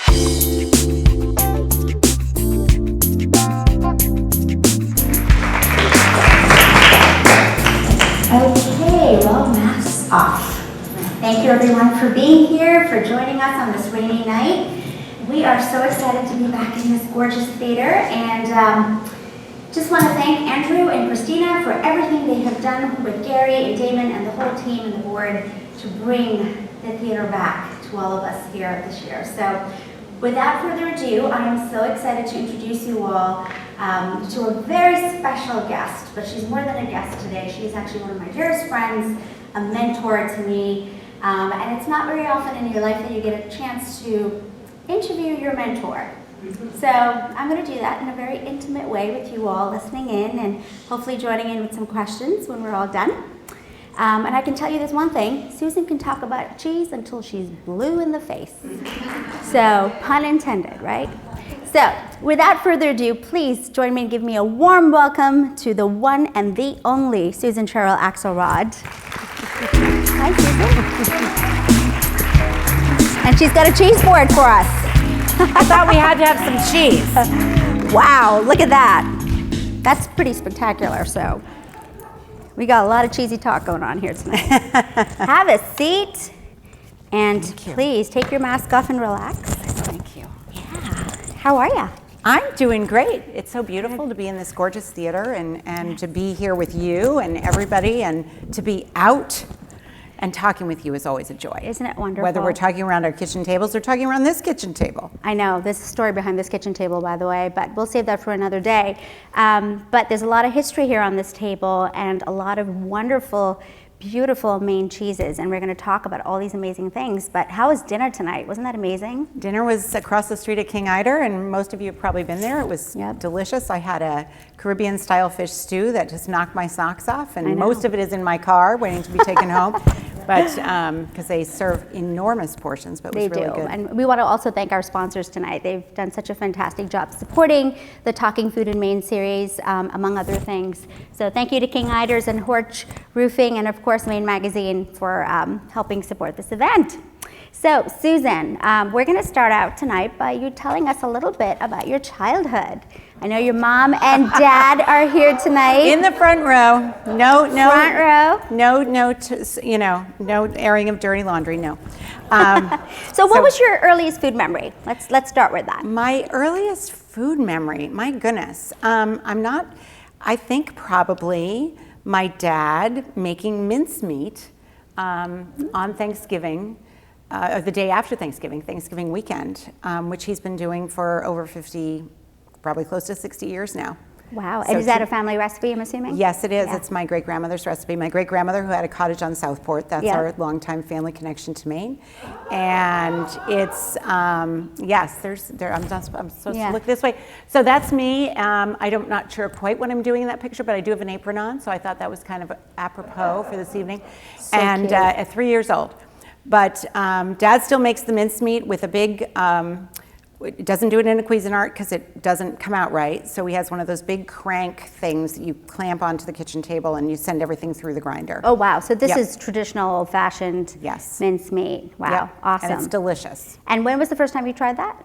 Okay, well, masks off. Thank you everyone for being here, for joining us on this rainy night. We are so excited to be back in this gorgeous theater, and just want to thank Andrew and Christina for everything they have done with Gary and Damon and the whole team and the board to bring the theater back to all of us here this year. So without further ado, I am so excited to introduce you all to a very special guest, but she's more than a guest today. She's actually one of my dearest friends, a mentor to me, and it's not very often in your life that you get a chance to interview your mentor. So I'm going to do that in a very intimate way with you all listening in and hopefully joining in with some questions when we're all done. And I can tell you this one thing, Susan can talk about cheese until she's blue in the face. So, pun intended, right? So, without further ado, please join me and give me a warm welcome to the one and the only Susan Cheryl Axelrod. Hi, Susan. And she's got a cheese board for us. I thought we had to have some cheese. Wow, look at that. That's pretty spectacular, so we got a lot of cheesy talk going on here tonight. Have a seat, and please take your mask off and relax. Thank you. Yeah. How are you? I'm doing great. It's so beautiful to be in this gorgeous theater and to be here with you and everybody and to be out. And talking with you is always a joy. Isn't it wonderful? Whether we're talking around our kitchen tables or talking around this kitchen table. I know, there's a story behind this kitchen table, by the way, but we'll save that for another day. But there's a lot of history here on this table and a lot of wonderful, beautiful Maine cheeses, and we're going to talk about all these amazing things. But how was dinner tonight? Wasn't that amazing? Dinner was across the street at King Eater, and most of you have probably been there. It was delicious. I had a Caribbean-style fish stew that just knocked my socks off, and most of it is in my car waiting to be taken home. But because they serve enormous portions, but it was really good. And we want to also thank our sponsors tonight. They've done such a fantastic job supporting the Talking Food in Maine series, among other things. So thank you to King Eaters and Horch Roofing, and of course Maine Magazine for helping support this event. So Susan, we're going to start out tonight by you telling us a little bit about your childhood. I know your mom and dad are here tonight. In the front row. No. Front row. No airing of dirty laundry, no. So what was your earliest food memory? Let's start with that. My earliest food memory, my goodness. I think probably my dad making mincemeat on Thanksgiving, or the day after Thanksgiving weekend, which he's been doing for over 50, probably close to 60 years now. Wow, So and is that a family recipe, I'm assuming? Yes, it is. Yeah. It's my great-grandmother's recipe. My great-grandmother who had a cottage on Southport, that's our longtime family connection to Maine. And it's, I'm supposed to look this way. So that's me. I'm not sure quite what I'm doing in that picture, but I do have an apron on, so I thought that was kind of apropos for this evening. So and cute. At 3 years old. But Dad still makes the mincemeat with a big, it doesn't do it in a Cuisinart because it doesn't come out right. So he has one of those big crank things that you clamp onto the kitchen table and you send everything through the grinder. Oh, wow. So this is traditional old-fashioned mincemeat. Wow, awesome. And it's delicious. And when was the first time you tried that?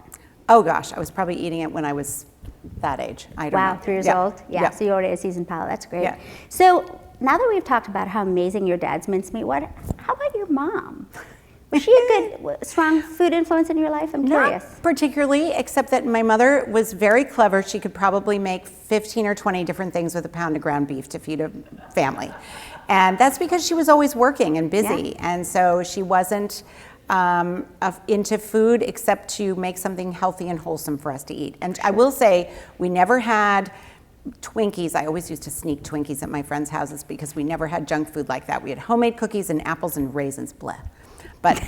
Oh, gosh. I was probably eating it when I was that age. I don't know. Wow, 3 years old? Yeah, so you already had a seasoned palate. That's great. Yeah. So now that we've talked about how amazing your dad's mincemeat was, how about your mom? Was she a good, strong food influence in your life? I'm curious. Not particularly, except that my mother was very clever. She could probably make 15 or 20 different things with a pound of ground beef to feed a family. And that's because she was always working and busy. Yeah. And so she wasn't into food except to make something healthy and wholesome for us to eat. And I will say, we never had Twinkies. I always used to sneak Twinkies at my friends' houses because we never had junk food like that. We had homemade cookies and apples and raisins, blah. But,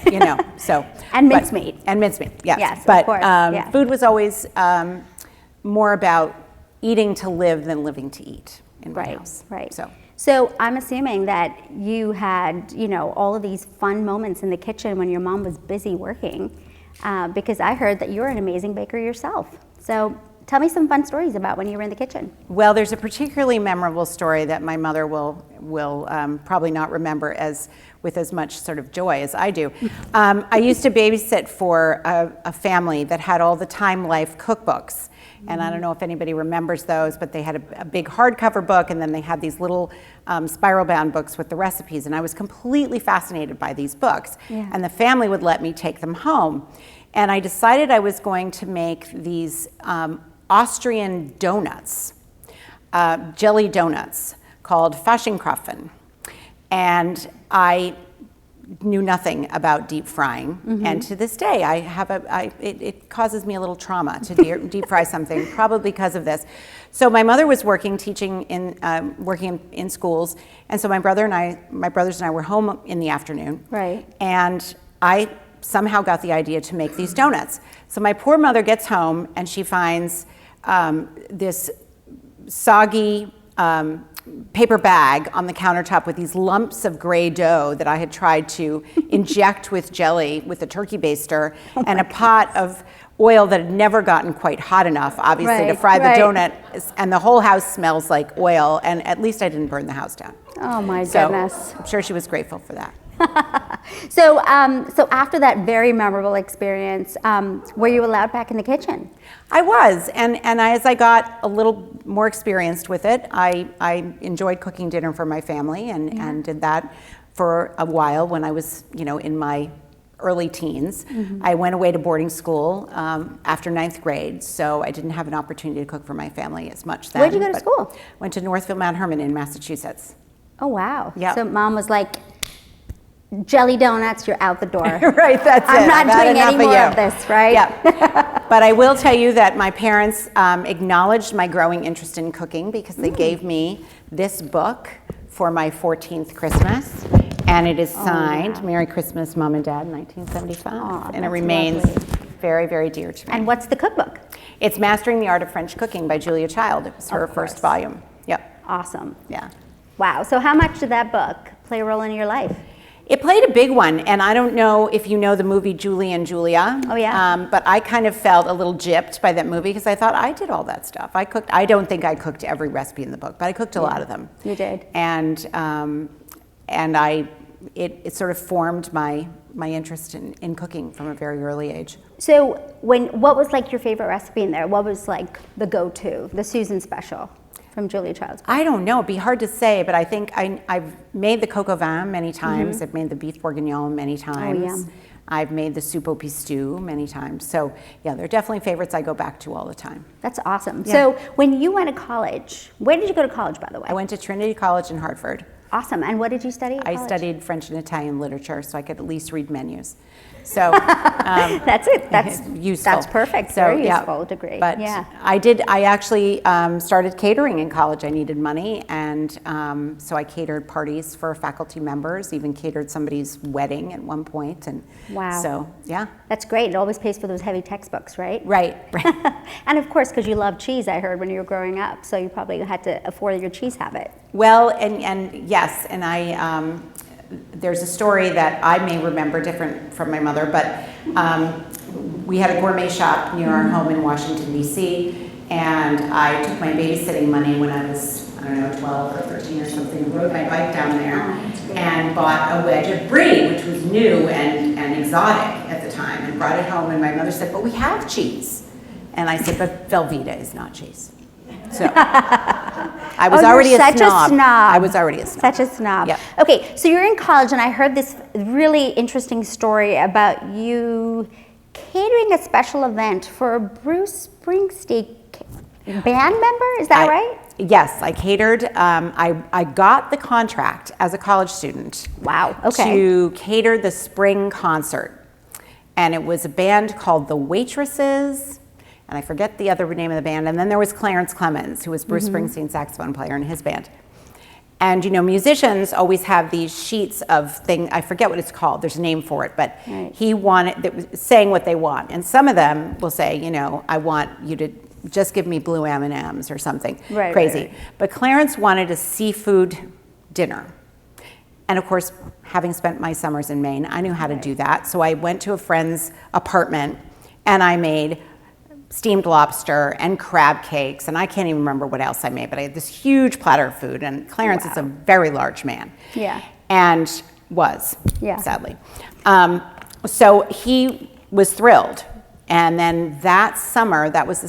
so. And mincemeat. And mincemeat, yes. Yes, but of course. Food was always more about eating to live than living to eat in my house. Right. So I'm assuming that you had, all of these fun moments in the kitchen when your mom was busy working, because I heard that you're an amazing baker yourself. So tell me some fun stories about when you were in the kitchen. Well, there's a particularly memorable story that my mother will probably not remember with as much sort of joy as I do. I used to babysit for a family that had all the Time Life cookbooks. And I don't know if anybody remembers those, but they had a big hardcover book, and then they had these little spiral-bound books with the recipes. And I was completely fascinated by these books. Yeah. And the family would let me take them home. And I decided I was going to make these Austrian donuts, jelly donuts, called Faschingkrapfen. And I knew nothing about deep frying, and to this day I have it causes me a little trauma to deep fry something, probably because of this. So my mother was working in schools, and so my brothers and I were home in the afternoon. Right. And I somehow got the idea to make these donuts. So my poor mother gets home and she finds this soggy paper bag on the countertop with these lumps of gray dough that I had tried to inject with jelly with a turkey baster, and a pot of oil that had never gotten quite hot enough, obviously, to fry the donut. And the whole house smells like oil, and at least I didn't burn the house down. Oh my goodness. I'm sure she was grateful for that. So after that very memorable experience, were you allowed back in the kitchen? I was, and as I got a little more experienced with it, I enjoyed cooking dinner for my family, and did that for a while when I was, in my early teens. I went away to boarding school after 9th grade, so I didn't have an opportunity to cook for my family as much then. Where'd you go to school? Went to Northfield Mount Hermon in Massachusetts. Oh wow. Yeah. So mom was like, jelly donuts, you're out the door. Right, that's it. I'm not doing any more of of this, right? Yeah. But I will tell you that my parents acknowledged my growing interest in cooking because they gave me this book for my 14th Christmas. And it is signed, wow. Merry Christmas, Mom and Dad, 1975. Aw, and it that's remains lovely. very, very dear to me. And what's the cookbook? It's Mastering the Art of French Cooking by Julia Child. It was her first volume. Yep. Awesome. Yeah. Wow. So how much did that book play a role in your life? It played a big one, and I don't know if you know the movie Julie and Julia. Oh, yeah. But I kind of felt a little gypped by that movie because I thought I did all that stuff. I don't think I cooked every recipe in the book, but I cooked a lot of them. You did. And it sort of formed my interest in cooking from a very early age. So what was like your favorite recipe in there? What was like the go-to, the Susan special from Julia Child's book? I don't know. It'd be hard to say, but I think I've made the coq au vin many times. I've made the beef bourguignon many times. yum. I've made the soup au pistou many times. So yeah, they're definitely favorites I go back to all the time. That's awesome. Yeah. So when you went to college, where did you go to college, by the way? I went to Trinity College in Hartford. Awesome. And what did you study at I college? studied French and Italian literature, so I could at least read menus. So That's it. That's useful. That's perfect. So, Very yeah, useful degree. But yeah. I actually started catering in college. I needed money, and so I catered parties for faculty members, even catered somebody's wedding at one point. And Wow. So, yeah. That's great. It always pays for those heavy textbooks, right? Right. And of course, because you love cheese, I heard when you were growing up, so you probably had to afford your cheese habit. Well, and yes, and there's a story that I may remember different from my mother, but we had a gourmet shop near our home in Washington, D.C., and I took my babysitting money when I was, 12 or 13 or something, rode my bike down there and bought a wedge of brie, which was new and exotic at the time, and brought it home, and my mother said, but we have cheese. And I said, but Velveeta is not cheese. So I was already such a snob. I was already a snob. Such a snob. Yep. Okay, so you're in college, and I heard this really interesting story about you catering a special event for a Bruce Springsteen band member. Is that right? Yes, I catered. I got the contract as a college student. Wow. Okay. To cater the spring concert, and it was a band called the Waitresses. And I forget the other name of the band. And then there was Clarence Clemons, who was Bruce Springsteen's saxophone player in his band. And musicians always have these sheets of things, I forget what it's called, there's a name for it, but right. Saying what they want. And some of them will say, I want you to just give me blue M&Ms or something crazy. Right. But Clarence wanted a seafood dinner. And of course, having spent my summers in Maine, I knew how to do that. So I went to a friend's apartment and I made steamed lobster and crab cakes, and I can't even remember what else I made, but I had this huge platter of food, and Clarence is a very large man. Yeah. And was, Yeah. sadly. So he was thrilled. And then that summer, that was the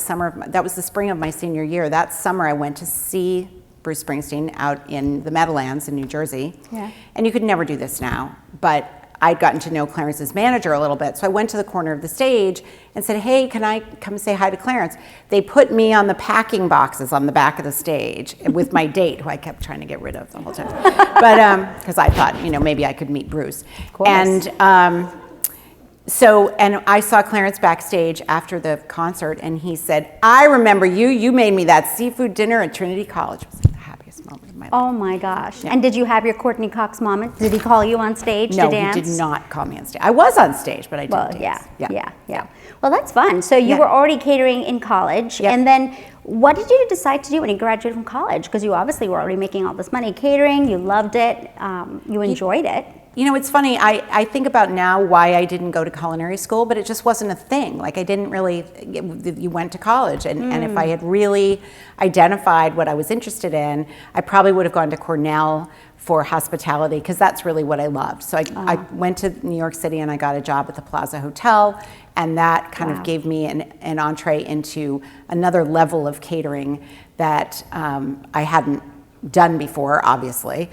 spring of my senior year. That summer I went to see Bruce Springsteen out in the Meadowlands in New Jersey. Yeah. And you could never do this now, but I'd gotten to know Clarence's manager a little bit. So I went to the corner of the stage and said, hey, can I come say hi to Clarence? They put me on the packing boxes on the back of the stage with my date, who I kept trying to get rid of the whole time. But, because I thought, maybe I could meet Bruce. Of course. And and I saw Clarence backstage after the concert, and he said, I remember you. You made me that seafood dinner at Trinity College. It was like the happiest moment of my life. Oh my gosh. Yeah. And did you have your Courtney Cox moment? Did he call you on stage to dance? No, he did not call me on stage. I was on stage, but I didn't dance. Yeah. Well, that's fun. So you were already catering in college. Yep. And then what did you decide to do when you graduated from college? Because you obviously were already making all this money catering. You loved it. You enjoyed it. It's funny, I think about now why I didn't go to culinary school, but it just wasn't a thing. Like, I didn't really, you went to college, and if I had really identified what I was interested in, I probably would have gone to Cornell for hospitality, because that's really what I loved. So I went to New York City and I got a job at the Plaza Hotel, and that kind of gave me an entree into another level of catering that I hadn't done before, obviously,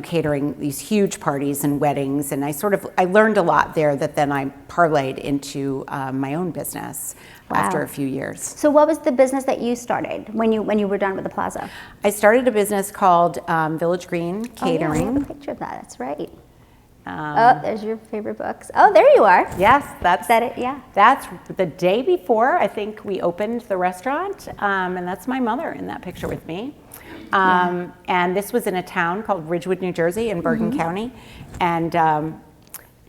catering these huge parties and weddings. And I learned a lot there that then I parlayed into my own business after a few years. So what was the business that you started when you were done with the Plaza? I started a business called Village Green Catering. Oh, yeah, I have a picture of that. That's right. There's your favorite books. Oh, there you are. Yes, Is that it? Yeah. That's the day before I think we opened the restaurant, and that's my mother in that picture with me. And this was in a town called Ridgewood, New Jersey, in Bergen County, and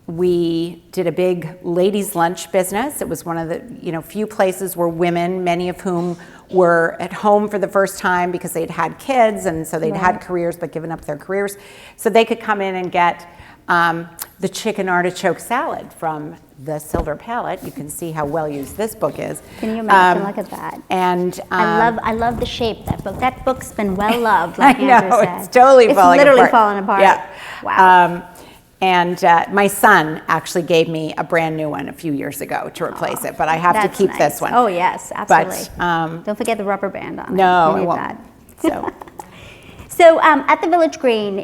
we did a big ladies' lunch business. It was one of the few places where women, many of whom were at home for the first time because they'd had kids, and so they'd had careers but given up their careers, so they could come in and get the chicken artichoke salad from the Silver Palette. You can see how well used this book is. Can you imagine? Look at that. And I love the shape of that book. That book's been well loved, like Andrew said. It's totally falling apart. It's literally falling apart. Yeah. Wow. And my son actually gave me a brand new one a few years ago to replace it, but I have to keep this one. Oh yes, absolutely. But don't forget the rubber band on it. No, you need I won't. That. So at the Village Green,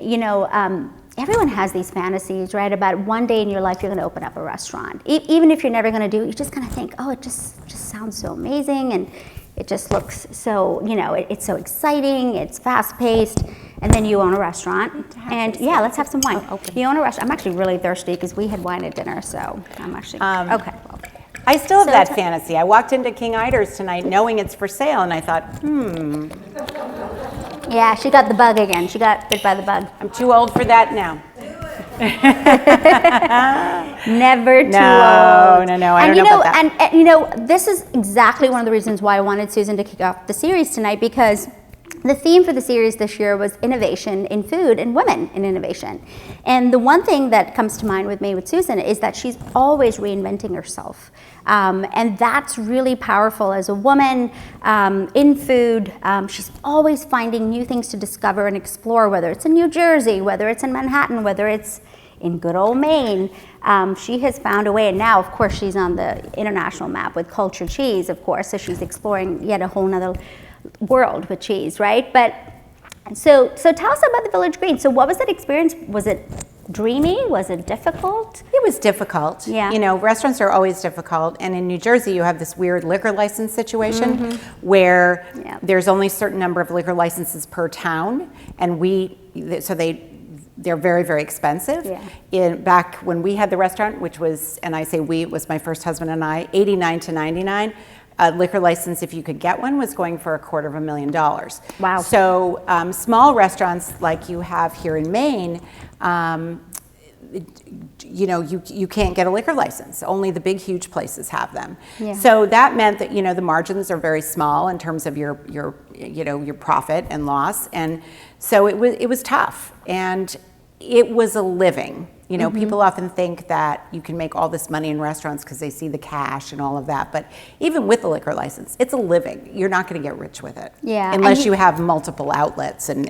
everyone has these fantasies, right? About one day in your life you're going to open up a restaurant. Even if you're never going to do it, you just kind of think, oh, it just sounds so amazing, and it just looks so, it's so exciting, it's fast-paced, and then you own a restaurant. And yeah, let's have some wine. You own a restaurant. I'm actually really thirsty because we had wine at dinner, so I'm actually, okay. Well, I still have that fantasy. I walked into King Eiter's tonight knowing it's for sale, and I thought, Yeah, she got the bug again. She got bit by the bug. I'm too old for that now. Never too old. No, I don't know about that. And this is exactly one of the reasons why I wanted Susan to kick off the series tonight, because the theme for the series this year was innovation in food and women in innovation. And the one thing that comes to mind with me with Susan is that she's always reinventing herself. And that's really powerful as a woman in food. She's always finding new things to discover and explore, whether it's in New Jersey, whether it's in Manhattan, whether it's in good old Maine. She has found a way, and now, of course, she's on the international map with cultured cheese, of course, so she's exploring yet a whole nother world with cheese, right? But so tell us about the Village Green. So what was that experience? Was it dreamy? Was it difficult? It was difficult. Yeah. Restaurants are always difficult, and in New Jersey you have this weird liquor license situation where there's only a certain number of liquor licenses per town, and they're very, very expensive. Yeah. Back when we had the restaurant, which was, and I say we, it was my first husband and I, 89 to 99, a liquor license, if you could get one, was going for $250,000. Wow. So small restaurants like you have here in Maine, you can't get a liquor license. Only the big, huge places have them. Yeah. So that meant that the margins are very small in terms of your profit and loss, and so it was tough, and it was a living. You know, people often think that you can make all this money in restaurants because they see the cash and all of that. But even with a liquor license, it's a living. You're not going to get rich with it. Yeah. Unless you have multiple outlets and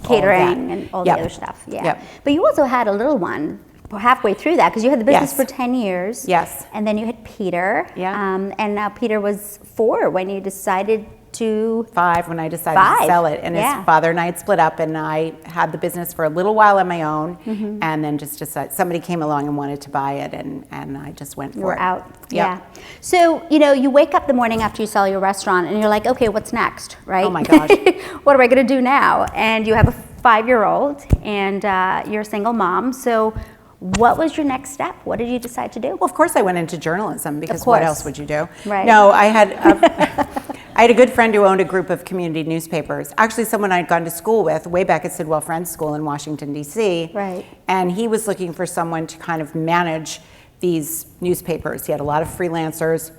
catering and all the other stuff. Yeah. Yep. But you also had a little one halfway through that, because you had the business Yes. for 10 years. Yes. And then you had Peter. Yeah. And now Peter was 4 when you decided to... 5 when I decided to sell it. And Yeah. his father and I had split up, and I had the business for a little while on my own, and then just decided, somebody came along and wanted to buy it, and I just went for it. We're out. Yep. Yeah. So, you know, you wake up the morning after you sell your restaurant and you're like, okay, what's next, right? Oh my gosh. What am I going to do now? And you have a 5-year-old and you're a single mom. So what was your next step? What did you decide to do? Well, of course I went into journalism, because what else would you do? Right. No, I had a good friend who owned a group of community newspapers. Actually, someone I'd gone to school with way back at Sidwell Friends School in Washington, D.C. Right. And he was looking for someone to kind of manage these newspapers. He had a lot of freelancers.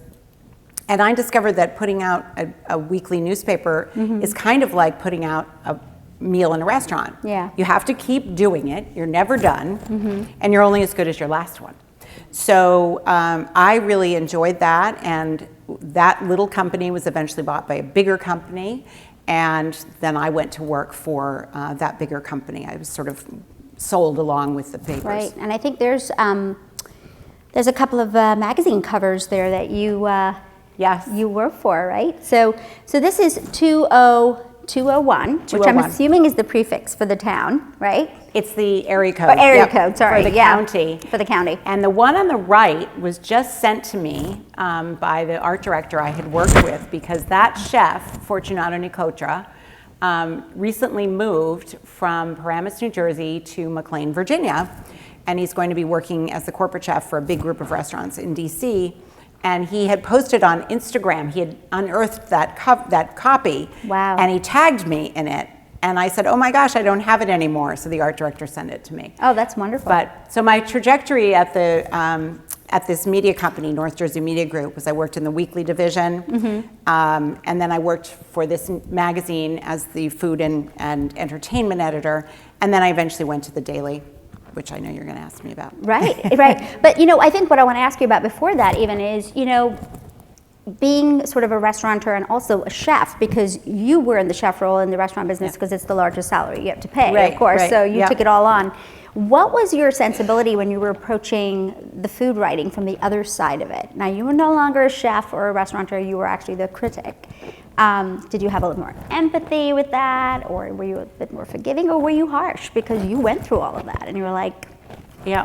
And I discovered that putting out a weekly newspaper is kind of like putting out a meal in a restaurant. Yeah. You have to keep doing it. You're never done. And you're only as good as your last one. So I really enjoyed that. And that little company was eventually bought by a bigger company. And then I went to work for that bigger company. I was sort of sold along with the papers. Right. And I think there's a couple of magazine covers there that you Yes. you work for, right? So this is 20201, which I'm 201. assuming is the prefix for the town, right? It's the area code. Or area Yep, code, sorry. For the yeah, county. For the county. And the one on the right was just sent to me by the art director I had worked with, because that chef, Fortunato Nicotra, recently moved from Paramus, New Jersey to McLean, Virginia. And he's going to be working as the corporate chef for a big group of restaurants in DC. And he had posted on Instagram, he had unearthed that copy. Wow. And he tagged me in it. And I said, oh my gosh, I don't have it anymore. So the art director sent it to me. Oh, that's wonderful. But so my trajectory at this media company, North Jersey Media Group, was I worked in the weekly division, and then I worked for this magazine as the food and entertainment editor, and then I eventually went to the Daily, which I know you're going to ask me about. Right, right. But, you know, I think what I want to ask you about before that even is, you know, being sort of a restaurateur and also a chef, because you were in the chef role in the restaurant business because it's the largest salary you have to pay, Right, of course, right, so you yeah. took it all on. What was your sensibility when you were approaching the food writing from the other side of it? Now, you were no longer a chef or a restaurateur, you were actually the critic. Did you have a little more empathy with that, or were you a bit more forgiving, or were you harsh because you went through all of that and you were like... Yeah,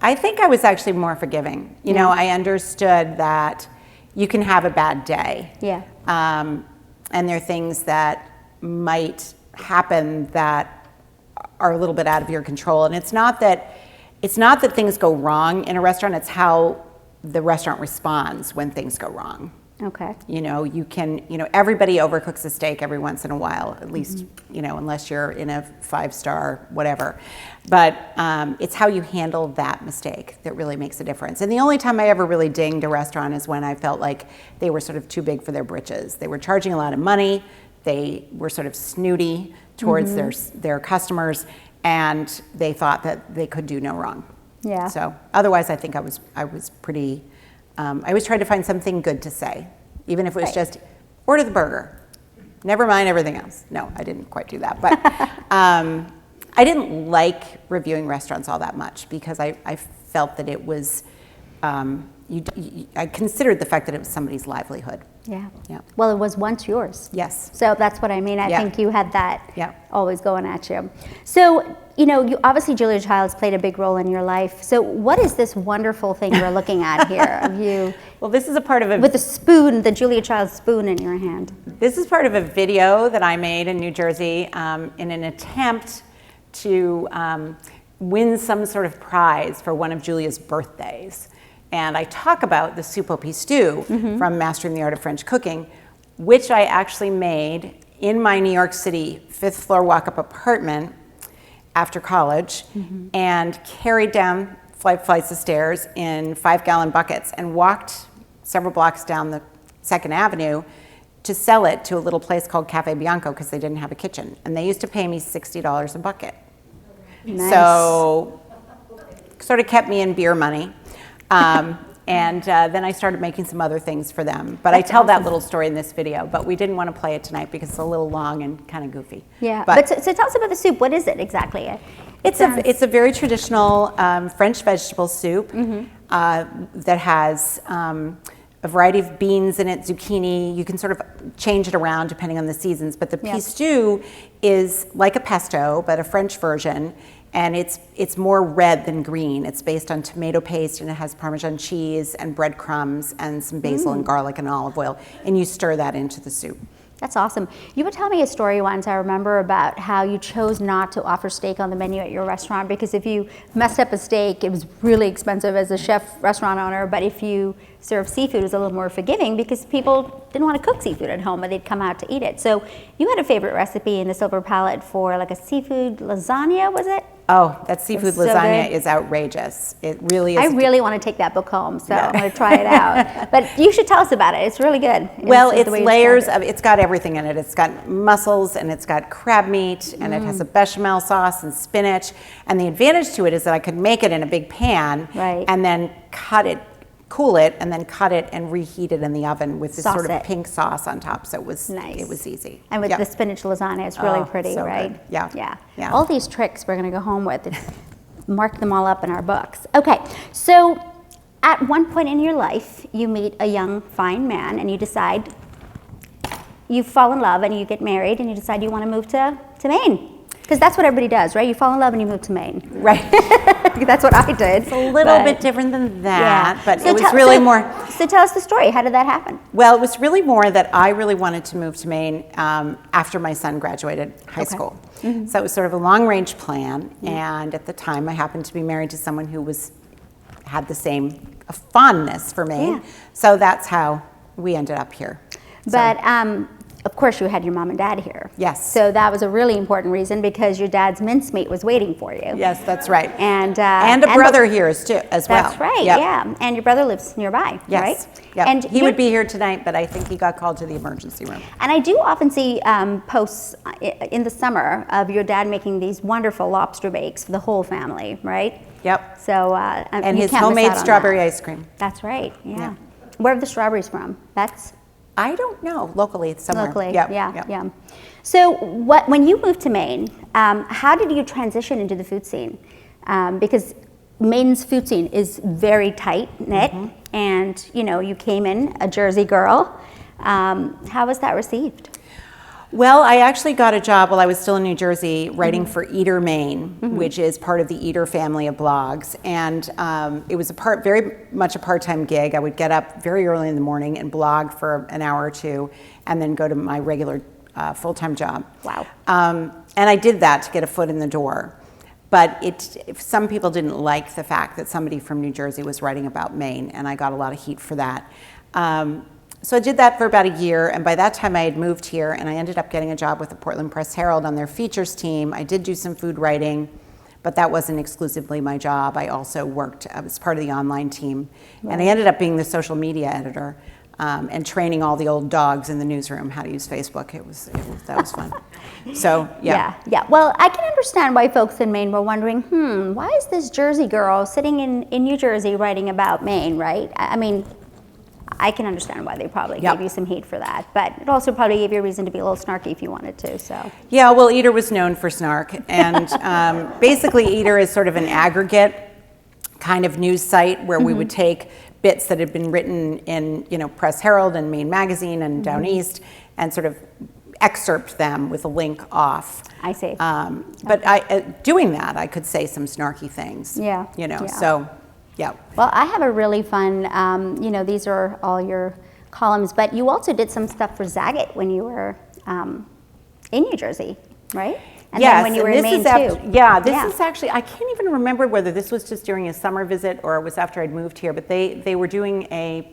I think I was actually more forgiving. You know, I understood that you can have a bad day. Yeah. And there are things that might happen that are a little bit out of your control. And it's not that things go wrong in a restaurant, it's how the restaurant responds when things go wrong. Okay. You know, everybody overcooks a steak every once in a while, at least, you know, unless you're in a 5-star whatever. But it's how you handle that mistake that really makes a difference. And the only time I ever really dinged a restaurant is when I felt like they were sort of too big for their britches. They were charging a lot of money. They were sort of snooty towards their customers, and they thought that they could do no wrong. Yeah. So otherwise, I think I was pretty. I always tried to find something good to say, even if it was just order the burger. Never mind everything else. No, I didn't quite do that, but I didn't like reviewing restaurants all that much because I felt that it was. I considered the fact that it was somebody's livelihood. Yeah. Yeah. Well, it was once yours. Yes. So that's what I mean. I think you had that always going at you. So, you know, obviously Julia Childs played a big role in your life. So what is this wonderful thing we're looking at here of you? Well, this is a part of a... With the spoon, the Julia Childs spoon in your hand. This is part of a video that I made in New Jersey in an attempt to win some sort of prize for one of Julia's birthdays. And I talk about the soup au pistou stew from Mastering the Art of French Cooking, which I actually made in my New York City 5th floor walk-up apartment after college and carried down flights of stairs in 5-gallon buckets and walked several blocks down the 2nd Avenue to sell it to a little place called Cafe Bianco because they didn't have a kitchen. And they used to pay me $60 a bucket. Nice. So sort of kept me in beer money. And then I started making some other things for them. But I tell that little story in this video, but we didn't want to play it tonight because it's a little long and kind of goofy. Yeah, but so tell us about the soup. What is it exactly? It's a very traditional French vegetable soup that has a variety of beans in it, zucchini. You can sort of change it around depending on the seasons. But the pistou is like a pesto, but a French version. And it's more red than green. It's based on tomato paste, and it has Parmesan cheese and breadcrumbs and some basil and garlic and olive oil. And you stir that into the soup. That's awesome. You would tell me a story once, I remember, about how you chose not to offer steak on the menu at your restaurant, because if you messed up a steak, it was really expensive as a chef restaurant owner, but if you serve seafood, it was a little more forgiving because people didn't want to cook seafood at home, but they'd come out to eat it. So you had a favorite recipe in the Silver Palette for like a seafood lasagna, was it? Oh, that seafood so lasagna good. is outrageous. It really is. I really want to take that book home, so I'm going to try it out. But you should tell us about it. It's really good. Well, it's layers of, it's got everything in it. It's got mussels, and it's got crab meat, and it has a bechamel sauce and spinach. And the advantage to it is that I could make it in a big pan and then cool it, and then cut it and reheat it in the oven with this sort of pink sauce on top. So it was easy. And with the spinach lasagna, it's really pretty, so right? Good. Yeah. All these tricks we're going to go home with. Mark them all up in our books. Okay, so at one point in your life, you meet a young, fine man, and you decide, you fall in love, and you get married, and you decide you want to move to Maine. Because that's what everybody does, right? You fall in love and you move to Maine. Right. That's what I did. It's a little bit different than that, but so it was really more. So tell us the story. How did that happen? Well, it was really more that I really wanted to move to Maine after my son graduated high school. So it was sort of a long-range plan, and at the time I happened to be married to someone who had the same fondness for Maine. So that's how we ended up here. But of course, you had your mom and dad here. Yes. So that was a really important reason, because your dad's mincemeat was waiting for you. Yes, that's right. And a brother here as well. That's right. Yeah. And your brother lives nearby. Yes. Right. Yep. And he would be here tonight, but I think he got called to the emergency room. And I do often see posts in the summer of your dad making these wonderful lobster bakes for the whole family. Right. Yep. So and his homemade strawberry ice cream. That's right. Yeah. Where are the strawberries from? I don't know. Locally, somewhere. Locally, yeah. So when you moved to Maine, how did you transition into the food scene? Because Maine's food scene is very tight-knit, and you came in a Jersey girl. How was that received? Well, I actually got a job while I was still in New Jersey writing for Eater Maine, which is part of the Eater family of blogs. And it was very much a part-time gig. I would get up very early in the morning and blog for an hour or two, and then go to my regular full-time job. Wow. And I did that to get a foot in the door. But some people didn't like the fact that somebody from New Jersey was writing about Maine, and I got a lot of heat for that. So I did that for about a year, and by that time I had moved here, and I ended up getting a job with the Portland Press Herald on their features team. I did do some food writing, but that wasn't exclusively my job. I also I was part of the online team, and I ended up being the social media editor and training all the old dogs in the newsroom how to use Facebook. That was fun. So, yeah. Well, I can understand why folks in Maine were wondering, why is this Jersey girl sitting in New Jersey writing about Maine, right? I mean, I can understand why they probably gave you some heat for that, but it also probably gave you a reason to be a little snarky if you wanted to. So yeah, well, Eater was known for snark, and basically Eater is sort of an aggregate kind of news site where we would take bits that had been written in Press Herald and Maine Magazine and Down East, and sort of excerpt them with a link off. I see. But doing that, I could say some snarky things. So. Yeah. Well, I have a really fun, these are all your columns, but you also did some stuff for Zagat when you were in New Jersey, right? And then when you were in Maine too. This is actually, I can't even remember whether this was just during a summer visit or it was after I'd moved here, but they were doing a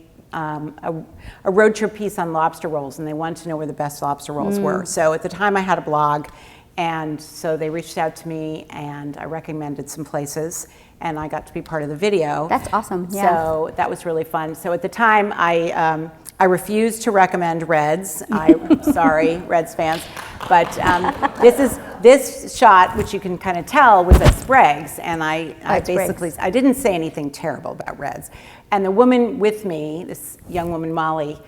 road trip piece on lobster rolls, and they wanted to know where the best lobster rolls were. So at the time I had a blog, and so they reached out to me, and I recommended some places, and I got to be part of the video. That's awesome. Yeah. So that was really fun. So at the time, I refused to recommend Reds. Sorry, Reds fans, but this shot, which you can kind of tell, was at Sprague's, and I basically, I didn't say anything terrible about Reds. And the woman with me, this young woman, Molly,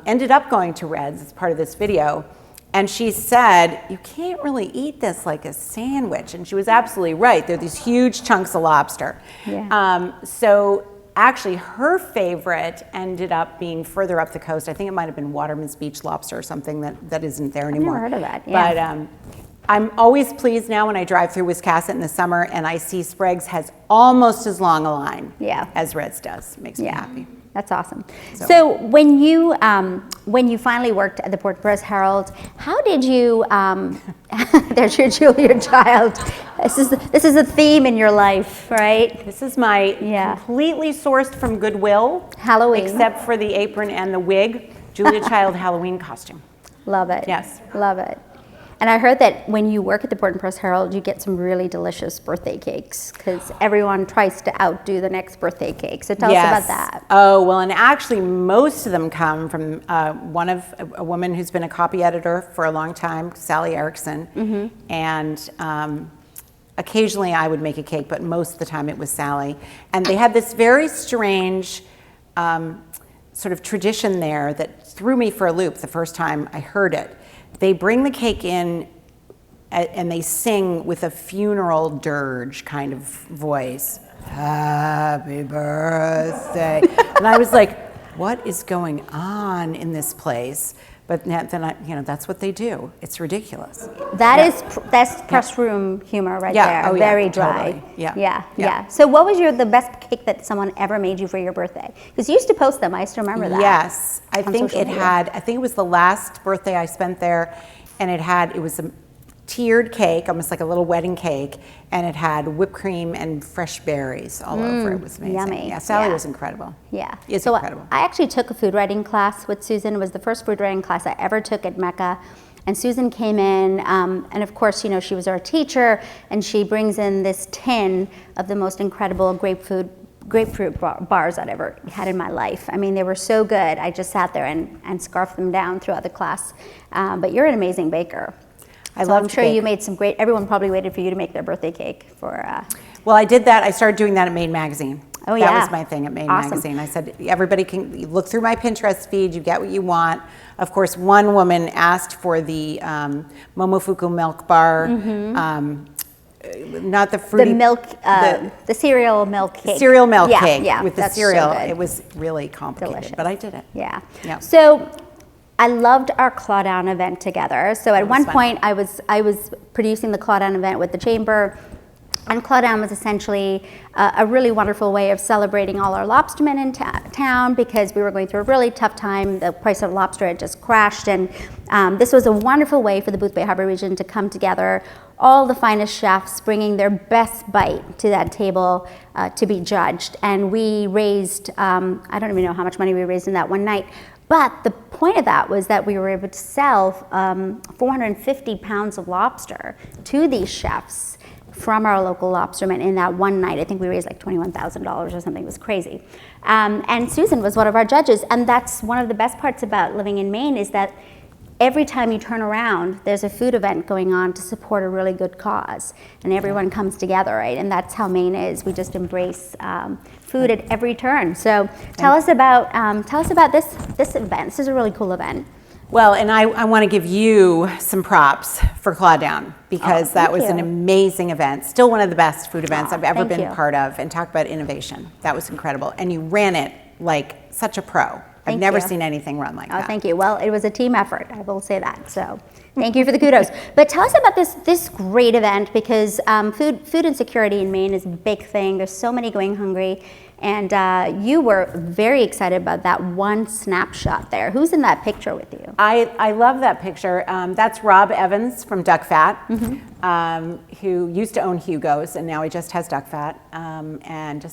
ended up going to Reds as part of this video. And she said, you can't really eat this like a sandwich. And she was absolutely right. They're these huge chunks of lobster. Yeah. So actually her favorite ended up being further up the coast. I think it might have been Waterman's Beach lobster or something that isn't there anymore. I've never heard of that, yeah. But I'm always pleased now when I drive through Wiscasset in the summer and I see Sprague's has almost as long a line as Reds does. Makes me happy. That's awesome. So when you finally worked at the Portland Press Herald, how did you? There's your Julia child. This is a theme in your life, right? This is my completely sourced from Goodwill, Halloween, except for the apron and the wig. Julia Child Halloween costume. Love it. Yes, love it. And I heard that when you work at the Portland Press Herald, you get some really delicious birthday cakes because everyone tries to outdo the next birthday cake. So tell us about that. Oh, well, and actually most of them come from a woman who's been a copy editor for a long time, Sally Erickson. And occasionally I would make a cake, but most of the time it was Sally. And they had this very strange sort of tradition there that threw me for a loop the first time I heard it. They bring the cake in and they sing with a funeral dirge kind of voice. Happy birthday. And I was like, what is going on in this place? But then that's what they do. It's ridiculous. That's press room humor right there. Oh, very dry. Totally. Yeah. So what was the best cake that someone ever made you for your birthday? Because you used to post them. I used to remember that. Yes, I think it was the last birthday I spent there, and it was a tiered cake, almost like a little wedding cake, and it had whipped cream and fresh berries all over. It was amazing. Yummy. Yeah, Sally was incredible. Yeah. It's incredible. I actually took a food writing class with Susan. It was the first food writing class I ever took at Mecca. And Susan came in, and of course, she was our teacher, and she brings in this tin of the most incredible grapefruit bars I'd ever had in my life. I mean, they were so good. I just sat there and scarfed them down throughout the class. But you're an amazing baker. I'm sure you made some great, everyone probably waited for you to make their birthday cake for... Well, I did that. I started doing that at Maine Magazine. Oh, yeah. That was my thing at Maine Magazine. I said, everybody can look through my Pinterest feed, you get what you want. Of course, one woman asked for the Momofuku milk bar, not the fruity... The cereal milk cake. Cereal milk cake with the cereal. So it was really complicated, delicious. But I did it. Yeah. So I loved our Clawdown event together. So at one point I was producing the Clawdown event with the Chamber, and Clawdown was essentially a really wonderful way of celebrating all our lobstermen in town because we were going through a really tough time. The price of lobster had just crashed, and this was a wonderful way for the Boothbay Harbor region to come together, all the finest chefs bringing their best bite to that table to be judged. And we raised, I don't even know how much money we raised in that one night, but the point of that was that we were able to sell 450 pounds of lobster to these chefs from our local lobstermen in that one night. I think we raised like $21,000 or something. It was crazy. And Susan was one of our judges. And that's one of the best parts about living in Maine is that every time you turn around, there's a food event going on to support a really good cause. And everyone comes together, right? And that's how Maine is. We just embrace food at every turn. So tell us about this event. This is a really cool event. Well, and I want to give you some props for Clawdown because that was an amazing event. Still one of the best food events I've ever been part of. And talk about innovation. That was incredible. And you ran it like such a pro. I've never seen anything run like that. Oh, thank you. Well, it was a team effort. I will say that. So thank you for the kudos. But tell us about this great event because food insecurity in Maine is a big thing. There's so many going hungry. And you were very excited about that one snapshot there. Who's in that picture with you? I love that picture. That's Rob Evans from Duck Fat, who used to own Hugo's, and now he just has Duck Fat. And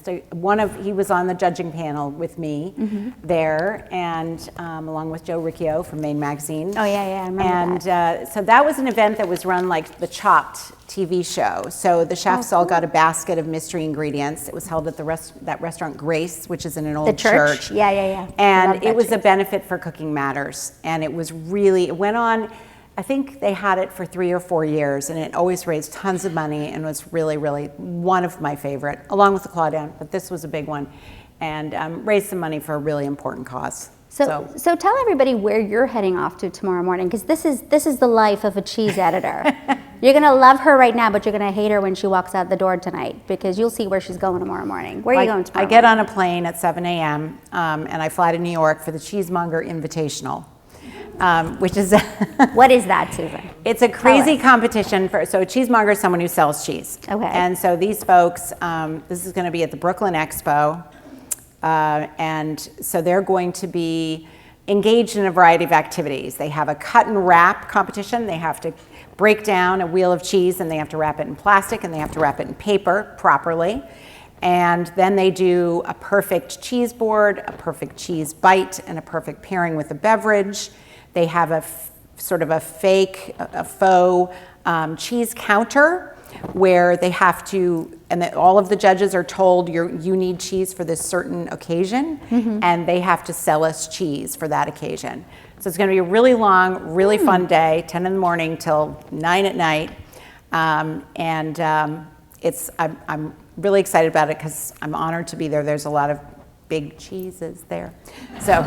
he was on the judging panel with me there, and along with Joe Riccio from Maine Magazine. Oh yeah, I remember that. So that was an event that was run like the Chopped TV show. So the chefs all got a basket of mystery ingredients. It was held at that restaurant Grace, which is in an old church. Yeah. And it was a benefit for Cooking Matters. And it went on I think they had it for 3 or 4 years, and it always raised tons of money and was really, really one of my favorite, along with the Claudin, but this was a big one, and raised some money for a really important cause. So tell everybody where you're heading off to tomorrow morning, because this is the life of a cheese editor. You're gonna love her right now, but you're gonna hate her when she walks out the door tonight, because you'll see where she's going tomorrow morning. Where are you going tomorrow? I get on a plane at 7 a.m. And I fly to New York for the Cheesemonger Invitational, which is what is that, Susan? It's a crazy competition so a cheesemonger is someone who sells cheese. Okay. And so these folks, this is going to be at the Brooklyn Expo. And so they're going to be engaged in a variety of activities. They have a cut and wrap competition. They have to break down a wheel of cheese, and they have to wrap it in plastic, and they have to wrap it in paper properly. And then they do a perfect cheese board, a perfect cheese bite, and a perfect pairing with a beverage. They have a sort of a faux cheese counter, where they have to, and all of the judges are told you need cheese for this certain occasion, and they have to sell us cheese for that occasion. So it's going to be a really long, really fun day, 10 in the morning till 9 at night, I'm really excited about it because I'm honored to be there. There's a lot of big cheeses there, so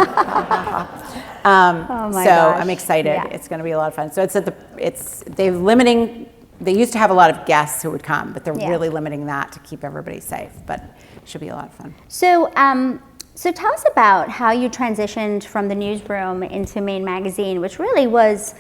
Oh my gosh. I'm excited. Yeah. It's going to be a lot of fun. So they used to have a lot of guests who would come, but they're really limiting that to keep everybody safe, but it should be a lot of fun. So, so tell us about how you transitioned from the Newsroom into Maine Magazine, which really was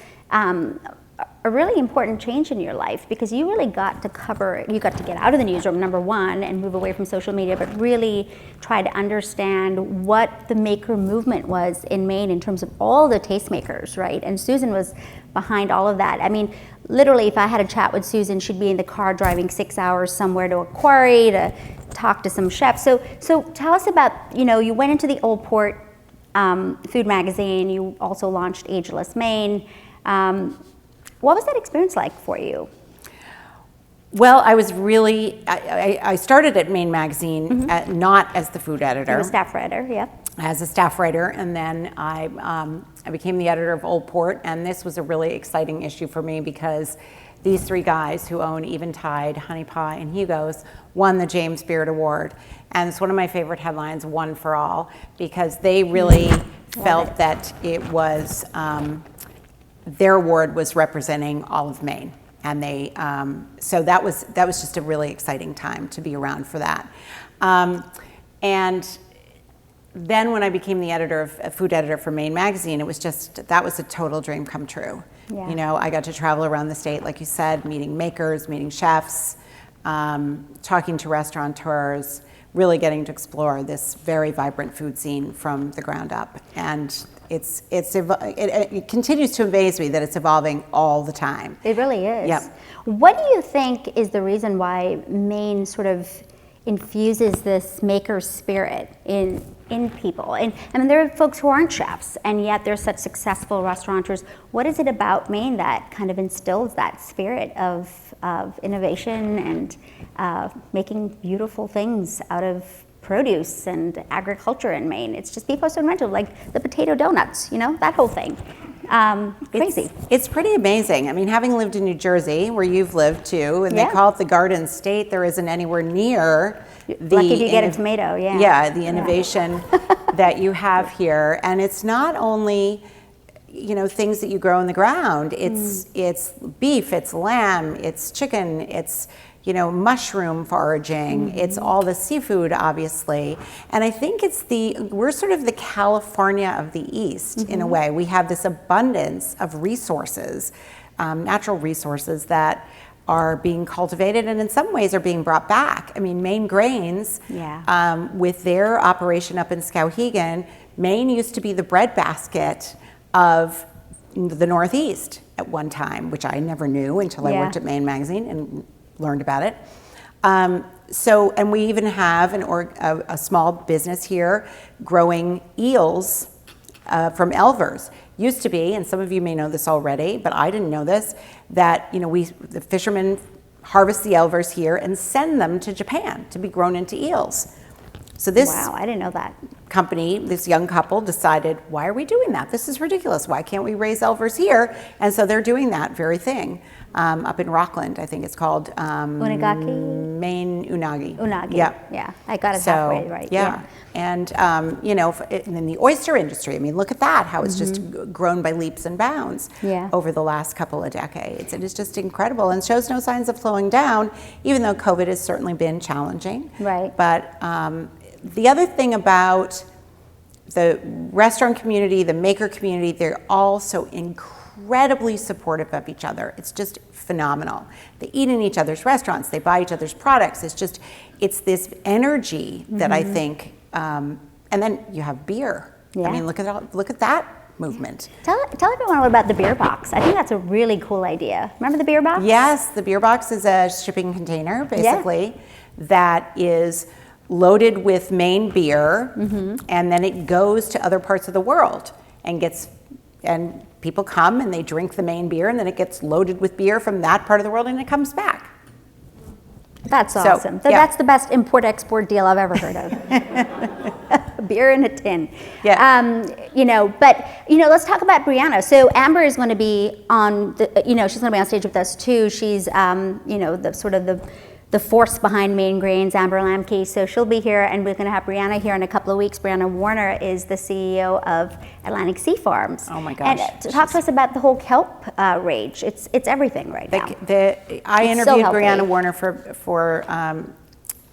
a really important change in your life, because you really got to get out of the Newsroom, number one, and move away from social media, but really try to understand what the maker movement was in Maine in terms of all the tastemakers, right? And Susan was behind all of that. I mean, literally, if I had a chat with Susan, she'd be in the car driving 6 hours somewhere to a quarry to talk to some chefs. So tell us about, you went into the Old Port food magazine. You also launched Ageless Maine. What was that experience like for you? Well, I was really, I started at Maine Magazine not as the food editor. You were a staff writer, yeah. As a staff writer, and then I became the editor of Old Port, and this was a really exciting issue for me because these 3 guys who own Eventide, Honey Pie, and Hugo's won the James Beard Award. And it's one of my favorite headlines, One for All, because they really felt that it was, their award was representing all of Maine. And they, so that was just a really exciting time to be around for that. And then when I became the food editor for Maine Magazine, it was that was a total dream come true. Yeah. I got to travel around the state, like you said, meeting makers, meeting chefs, talking to restaurateurs, really getting to explore this very vibrant food scene from the ground up. And it continues to amaze me that it's evolving all the time. It really is. Yep. What do you think is the reason why Maine sort of infuses this maker spirit in people? And I mean, there are folks who aren't chefs, and yet they're such successful restaurateurs. What is it about Maine that kind of instills that spirit of innovation and making beautiful things out of produce and agriculture in Maine? It's just people are so inventive, like the potato donuts, that whole thing. Crazy. It's pretty amazing. I mean, having lived in New Jersey, where you've lived too, and they call it the Garden State, there isn't anywhere near the... Lucky if you get a tomato, yeah. Yeah, the innovation that you have here. And it's not only, things that you grow in the ground. It's beef, it's lamb, it's chicken, it's mushroom foraging, it's all the seafood, obviously. And I think we're sort of the California of the East, in a way. We have this abundance of resources, natural resources that are being cultivated and in some ways are being brought back. I mean, Maine Grains, with their operation up in Skowhegan, Maine used to be the breadbasket of the Northeast at one time, which I never knew until I worked at Maine Magazine and learned about it. And we even have a small business here growing eels from Elvers. Used to be, and some of you may know this already, but I didn't know this, that the fishermen harvest the Elvers here and send them to Japan to be grown into eels. So this Wow, I didn't know that. company, this young couple decided, why are we doing that? This is ridiculous. Why can't we raise elvers here? And so they're doing that very thing up in Rockland. I think it's called Unagaki? Maine Unagi. Unagi. Yeah. I got it halfway right. Yeah. And, in the oyster industry, I mean, look at that, how it's just grown by leaps and bounds over the last couple of decades. It is just incredible and shows no signs of slowing down, even though COVID has certainly been challenging. Right. But the other thing about the restaurant community, the maker community, they're all so incredibly supportive of each other. It's just phenomenal. They eat in each other's restaurants. They buy each other's products. It's this energy that I think, and then you have beer. Yeah. I mean, look at that movement. Tell everyone about the beer box. I think that's a really cool idea. Remember the beer box? Yes, the beer box is a shipping container, basically, that is loaded with Maine beer, and then it goes to other parts of the world and people come and they drink the Maine beer, and then it gets loaded with beer from that part of the world, and it comes back. That's awesome. That's the best import-export deal I've ever heard of. Beer in a tin. Yeah. Let's talk about Brianna. So Amber is going to be on she's going to be on stage with us too. She's, the force behind Maine Grains, Amber Lamke. So she'll be here, and we're going to have Brianna here in a couple of weeks. Brianna Warner is the CEO of Atlantic Sea Farms. Oh my gosh. And talk to us about the whole kelp rage. It's everything right now. I interviewed Brianna Warner for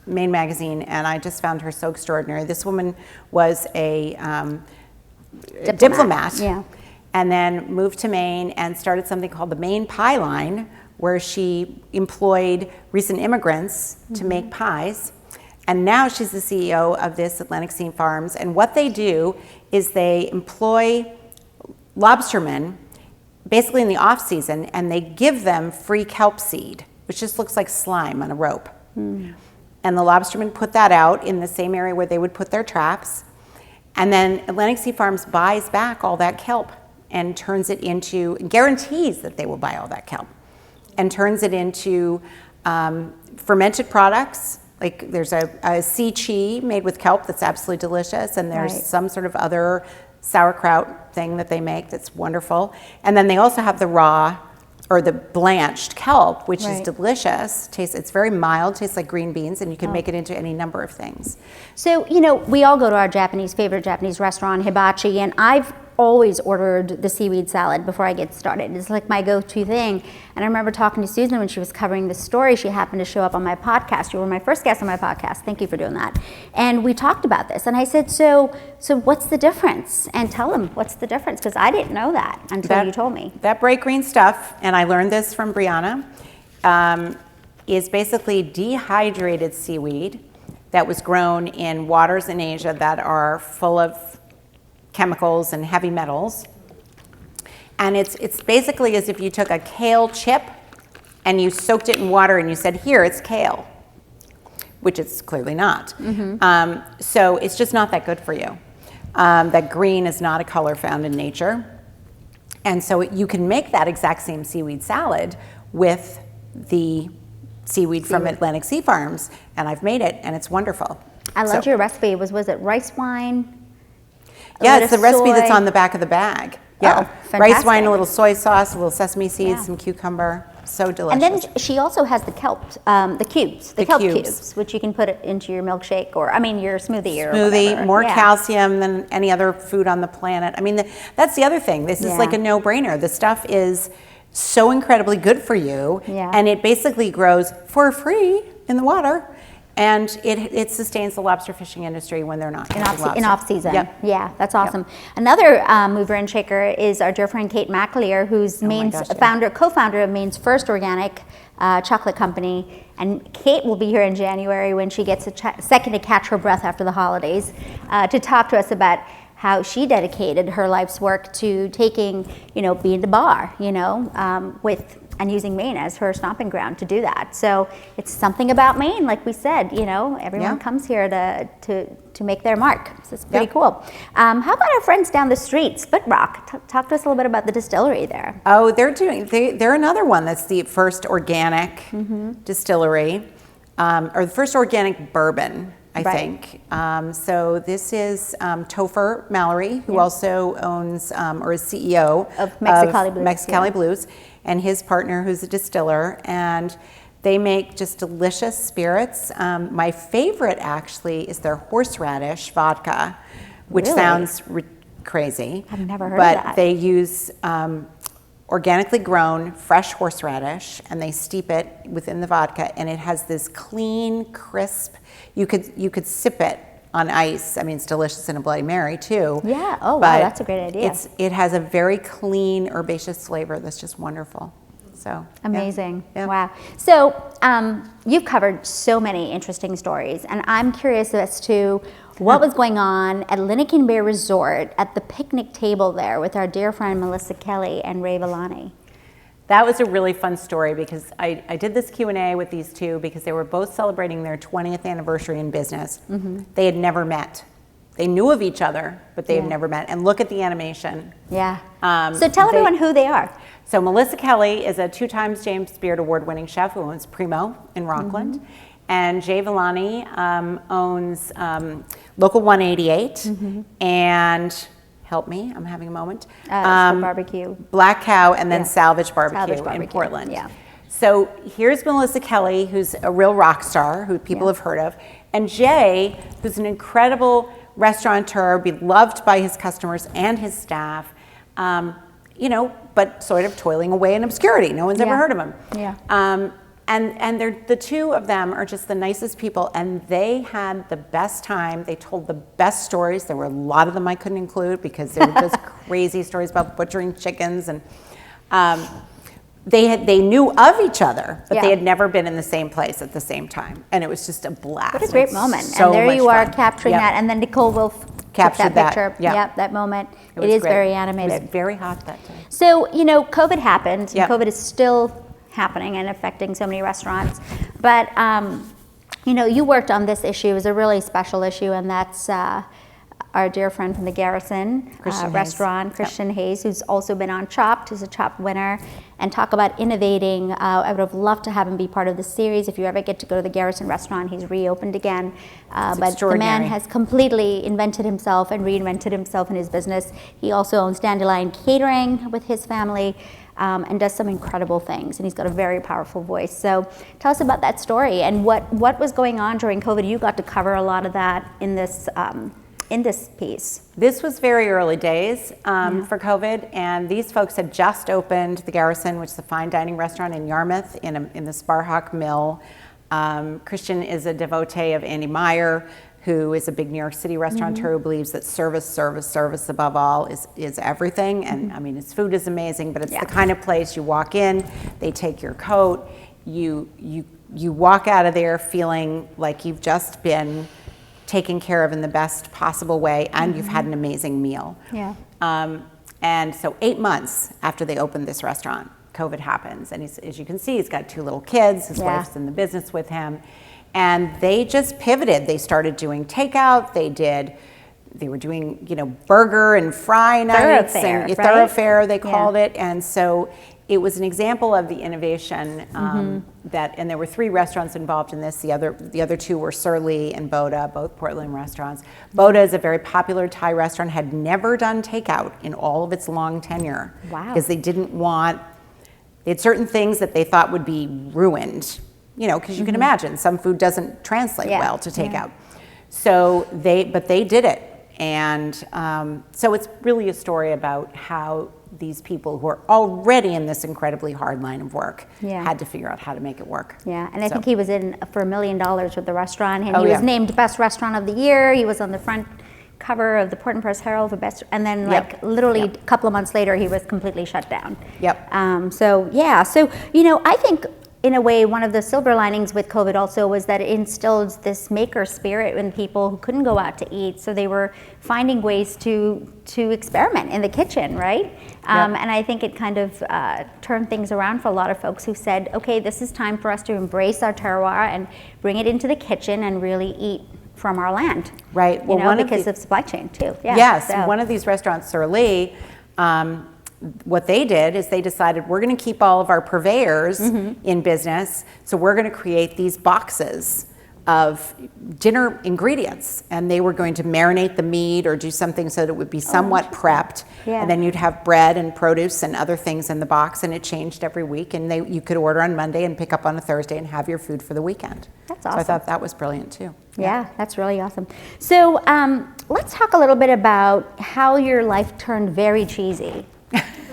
Maine Magazine, and I just found her so extraordinary. This woman was a diplomat and then moved to Maine and started something called the Maine Pie Line, where she employed recent immigrants to make pies. And now she's the CEO of this Atlantic Sea Farms. And what they do is they employ lobstermen basically in the off season, and they give them free kelp seed, which just looks like slime on a rope. And the lobstermen put that out in the same area where they would put their traps. And then Atlantic Sea Farms buys back all that kelp and guarantees that they will buy all that kelp, and turns it into fermented products. Like there's a sea cheese made with kelp that's absolutely delicious, and there's some sort of other sauerkraut thing that they make that's wonderful. And then they also have the raw or the blanched kelp, which is delicious. It's very mild, tastes like green beans, and you can make it into any number of things. So, we all go to our favorite Japanese restaurant, Hibachi, and I've always ordered the seaweed salad before I get started. It's like my go-to thing. And I remember talking to Susan when she was covering the story. She happened to show up on my podcast. You were my first guest on my podcast. Thank you for doing that. And we talked about this. And I said, so what's the difference? And tell them what's the difference, because I didn't know that until you told me. That bright green stuff, and I learned this from Brianna, is basically dehydrated seaweed that was grown in waters in Asia that are full of chemicals and heavy metals. And it's basically as if you took a kale chip and you soaked it in water and you said, here, it's kale, which it's clearly not. So it's just not that good for you. That green is not a color found in nature. And so you can make that exact same seaweed salad with the seaweed from Atlantic Sea Farms, and I've made it, and it's wonderful. I loved your recipe. Was it rice wine? Yeah, it's the recipe that's on the back of the bag. Yeah, Oh, rice wine, a little soy sauce, a little sesame seeds, some cucumber. So delicious. And then she also has the kelp, the cubes, the kelp cubes, which you can put it into your milkshake your smoothie or whatever. More calcium than any other food on the planet. I mean, that's the other thing. This is like a no-brainer. The stuff is so incredibly good for you, and it basically grows for free in the water. And it sustains the lobster fishing industry when they're not in off season. Yep. Yeah, that's awesome. Another mover and shaker is our dear friend Kate McAleer, who's co-founder of Maine's first organic chocolate company. And Kate will be here in January when she gets a second to catch her breath after the holidays to talk to us about how she dedicated her life's work to taking, being the bar, and using Maine as her stomping ground to do that. So it's something about Maine, like we said, everyone comes here to make their mark. So it's pretty cool. How about our friends down the street, Split Rock? Talk to us a little bit about the distillery there. Oh, they're another one that's the first organic distillery, or the first organic bourbon I Right. think. So this is Topher Mallory, who Yeah. also owns or is CEO Of Mexicali Blues, Mexicali yeah. Blues, and his partner, who's a distiller, and they make just delicious spirits. My favorite, actually, is their horseradish vodka, which Really? sounds crazy. I've never heard of but that. they use organically grown fresh horseradish, and they steep it within the vodka, and it has this clean, crisp. You could sip it on ice. I mean, it's delicious in a Bloody Mary too. Yeah. Oh, wow, but that's a great idea. It has a very clean, herbaceous flavor that's just wonderful. So yeah. Amazing. Yeah. Wow. So you've covered so many interesting stories, and I'm curious as to what was going on at Lincoln Bay Resort at the picnic table there with our dear friend Melissa Kelly and Ray Villani. That was a really fun story because I did this Q&A with these two because they were both celebrating their 20th anniversary in business. Mm-hmm. They had never met. They knew of each other, but they had Yeah. never met. And look at the animation. Yeah. So tell everyone who they are. So Melissa Kelly is a 2 times James Beard Award-winning chef who owns Primo in Rockland. Mm-hmm. And Jay Villani owns Local 188 and, help me, I'm having a moment. It's the barbecue. Black Cow and then Yeah. Salvage Barbecue in Barbecue, Portland. yeah. So here's Melissa Kelly, who's a real rock star, who people Yeah. have heard of, and Jay, who's an incredible restaurateur, beloved by his customers and his staff, but sort of toiling away in obscurity. No one's ever Yeah. heard of him. Yeah. And the two of them are just the nicest people, and they had the best time. They told the best stories. There were a lot of them I couldn't include because they were just crazy stories about butchering chickens, and they knew of each other, but Yeah. they had never been in the same place at the same time, and it was just a blast. What a great It's moment. so And there much you are fun. capturing Yep. that, and then Nicole Wolf took Captured that that, picture. yeah. That moment. It was is great. very It animated. was very hot that day. So, COVID happened, and Yep. COVID is still happening and affecting so many restaurants. But, you worked on this issue. It was a really special issue, and that's our dear friend from the Garrison Christian Hayes. restaurant, Christian Hayes, who's also been on Chopped, who's a Chopped winner, and talk about innovating. I would have loved to have him be part of the series. If you ever get to go to the Garrison restaurant, he's reopened again. But the man extraordinary. has completely invented himself and reinvented himself in his business. He also owns Dandelion Catering with his family. And does some incredible things, and he's got a very powerful voice. So tell us about that story and what was going on during COVID. You got to cover a lot of that in this piece. This was very early days for COVID, and these folks had just opened the Garrison, which is a fine dining restaurant in Yarmouth in the Sparhawk Mill. Christian is a devotee of Andy Meyer, who is a big New York City restaurateur who believes that service above all is everything. And I mean, his food is amazing, but it's the kind of place you walk in, they take your coat, you walk out of there feeling like you've just been taken care of in the best possible way, and you've had an amazing meal. Yeah. And so 8 months after they opened this restaurant, COVID happens. And as you can see, he's got 2 little kids. His wife's in the business with him. And they just pivoted. They started doing takeout. They were doing, burger and fry nights. Thoroughfare, and right? Thoroughfare, they called it. And so it was an example of the innovation and there were 3 restaurants involved in this. The other 2 were Surly and Boda, both Portland restaurants. Boda is a very popular Thai restaurant, had never done takeout in all of its long tenure. Wow. Because they had certain things that they thought would be ruined, because you can imagine some food doesn't translate well to takeout. So they did it. And so it's really a story about how these people who are already in this incredibly hard line of work had to figure out how to make it work. Yeah, and I think he was in for $1 million with the restaurant, and he yeah. was named Best Restaurant of the Year. He was on the front cover of the Portland Press Herald for best, and then literally a couple of months later, he was completely shut down. So I think in a way, one of the silver linings with COVID also was that it instilled this maker spirit in people who couldn't go out to eat. So they were finding ways to experiment in the kitchen, right? And I think it kind of turned things around for a lot of folks who said, okay, this is time for us to embrace our terroir and bring it into the kitchen and really eat from our land. Right. Well, because of supply chain too. Yeah. Yes. So. One of these restaurants, Surly, what they did is they decided we're going to keep all of our purveyors in business, so we're going to create these boxes of dinner ingredients, and they were going to marinate the meat or do something so that it would be somewhat prepped. Yeah. And then you'd have bread and produce and other things in the box, and it changed every week. And you could order on Monday and pick up on a Thursday and have your food for the weekend. That's So I awesome. thought that was brilliant too. Yeah, that's really awesome. So let's talk a little bit about how your life turned very cheesy.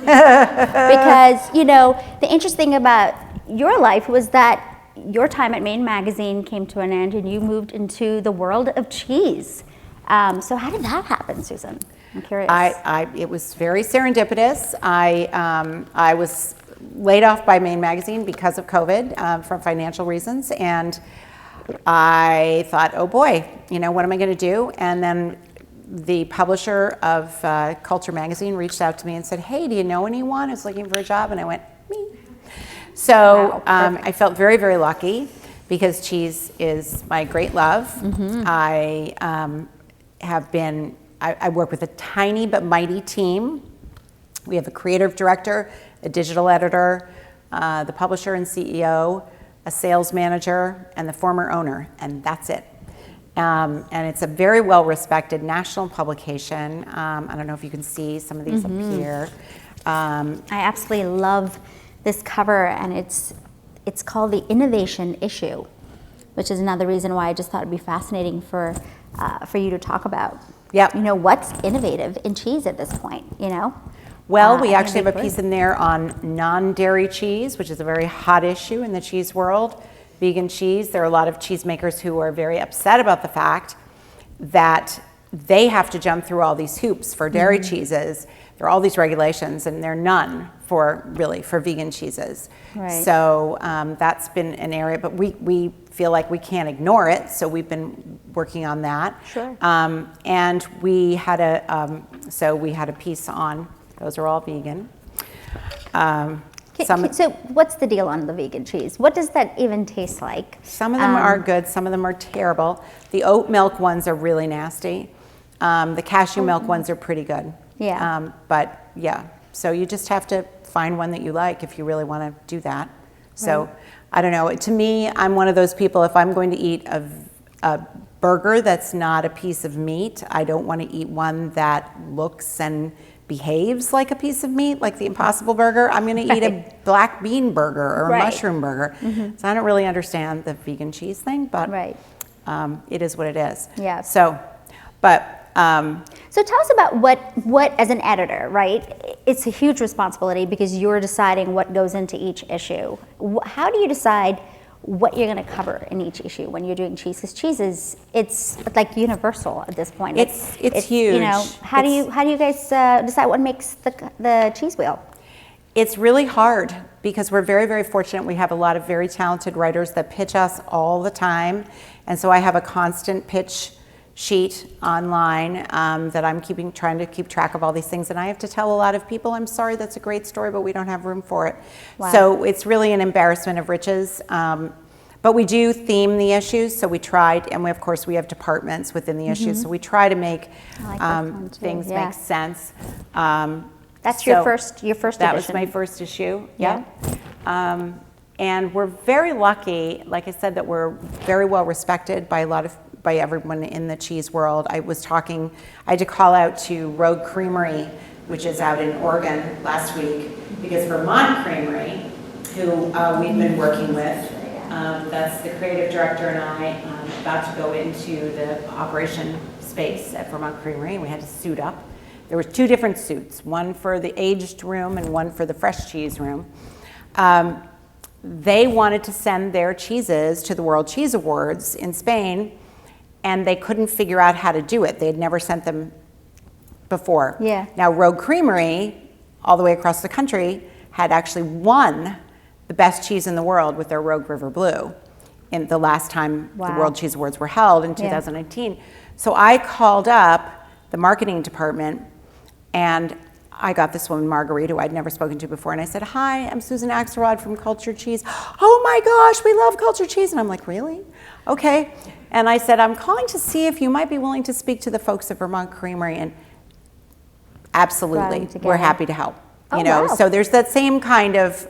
Because, you know, the interesting about your life was that your time at Maine Magazine came to an end and you moved into the world of cheese. So how did that happen, Susan? I'm curious. It was very serendipitous. I was laid off by Maine Magazine because of COVID for financial reasons, and I thought, oh boy, you know, what am I going to do? And then the publisher of Culture Magazine reached out to me and said, hey, do you know anyone who's looking for a job? And I went, me. So Wow, I felt very, very lucky because cheese is my great love. Mm-hmm. I work with a tiny but mighty team. We have a creative director, a digital editor, the publisher and CEO, a sales manager, and the former owner, and that's it. And it's a very well-respected national publication. I don't know if you can see some of these up here. I absolutely love this cover, and it's called The Innovation Issue, which is another reason why I just thought it'd be fascinating for you to talk about. Yep. You know, what's innovative in cheese at this point, you know? Well, we and actually have a big piece word. in there on non-dairy cheese, which is a very hot issue in the cheese world. Vegan cheese, there are a lot of cheesemakers who are very upset about the fact that they have to jump through all these hoops for dairy cheeses. There are all these regulations, and there are none for vegan cheeses. Right. So that's been an area, but we feel like we can't ignore it, so we've been working on that. Sure. And we had a piece on, those are all vegan. So what's the deal on the vegan cheese? What does that even taste like? Some of them are good, some of them are terrible. The oat milk ones are really nasty. The cashew milk ones are pretty good. Yeah. But yeah, so you just have to find one that you like if you really want to do that. So Right. I don't know. To me, I'm one of those people, if I'm going to eat a burger that's not a piece of meat, I don't want to eat one that looks and behaves like a piece of meat, like the Impossible Burger. I'm going to eat a black bean burger or a Right. mushroom burger. So I don't really understand the vegan cheese thing, but Right. it is what it is. Yeah. So, but So tell us about what as an editor, right? It's a huge responsibility because you're deciding what goes into each issue. How do you decide what you're going to cover in each issue when you're doing cheese? Because cheese it's like universal at this point. It's huge. You know, how do you guys decide what makes the cheese wheel? It's really hard because we're very, very fortunate. We have a lot of very talented writers that pitch us all the time. And so I have a constant pitch sheet online that I'm trying to keep track of all these things. And I have to tell a lot of people, I'm sorry, that's a great story, but we don't have room for it. Wow. So it's really an embarrassment of riches. But we do theme the issues, so we tried, and of course we have departments within the issues, so we try to make I like this one too, things yeah. make sense. That's So your first That edition. was my first issue, Yeah. yeah. And we're very lucky, like I said, that we're very well respected by everyone in the cheese world. I had to call out to Rogue Creamery, which is out in Oregon last week, because Vermont Creamery, who we've been working with, that's the creative director and I, about to go into the operation space at Vermont Creamery, and we had to suit up. There were 2 different suits, one for the aged room and one for the fresh cheese room. They wanted to send their cheeses to the World Cheese Awards in Spain, and they couldn't figure out how to do it. They had never sent them before. Yeah. Now, Rogue Creamery, all the way across the country, had actually won the best cheese in the world with their Rogue River Blue in the last time Wow. the World Cheese Awards were held in 2019. So I called up the marketing department, and I got this woman, Marguerite, who I'd never spoken to before, and I said, hi, I'm Susan Axelrod from Cultured Cheese. Oh my gosh, we love Cultured Cheese. And I'm like, really? Okay. And I said, I'm calling to see if you might be willing to speak to the folks at Vermont Creamery, and absolutely, together. we're happy to help. Oh, You know, wow. so there's that same kind of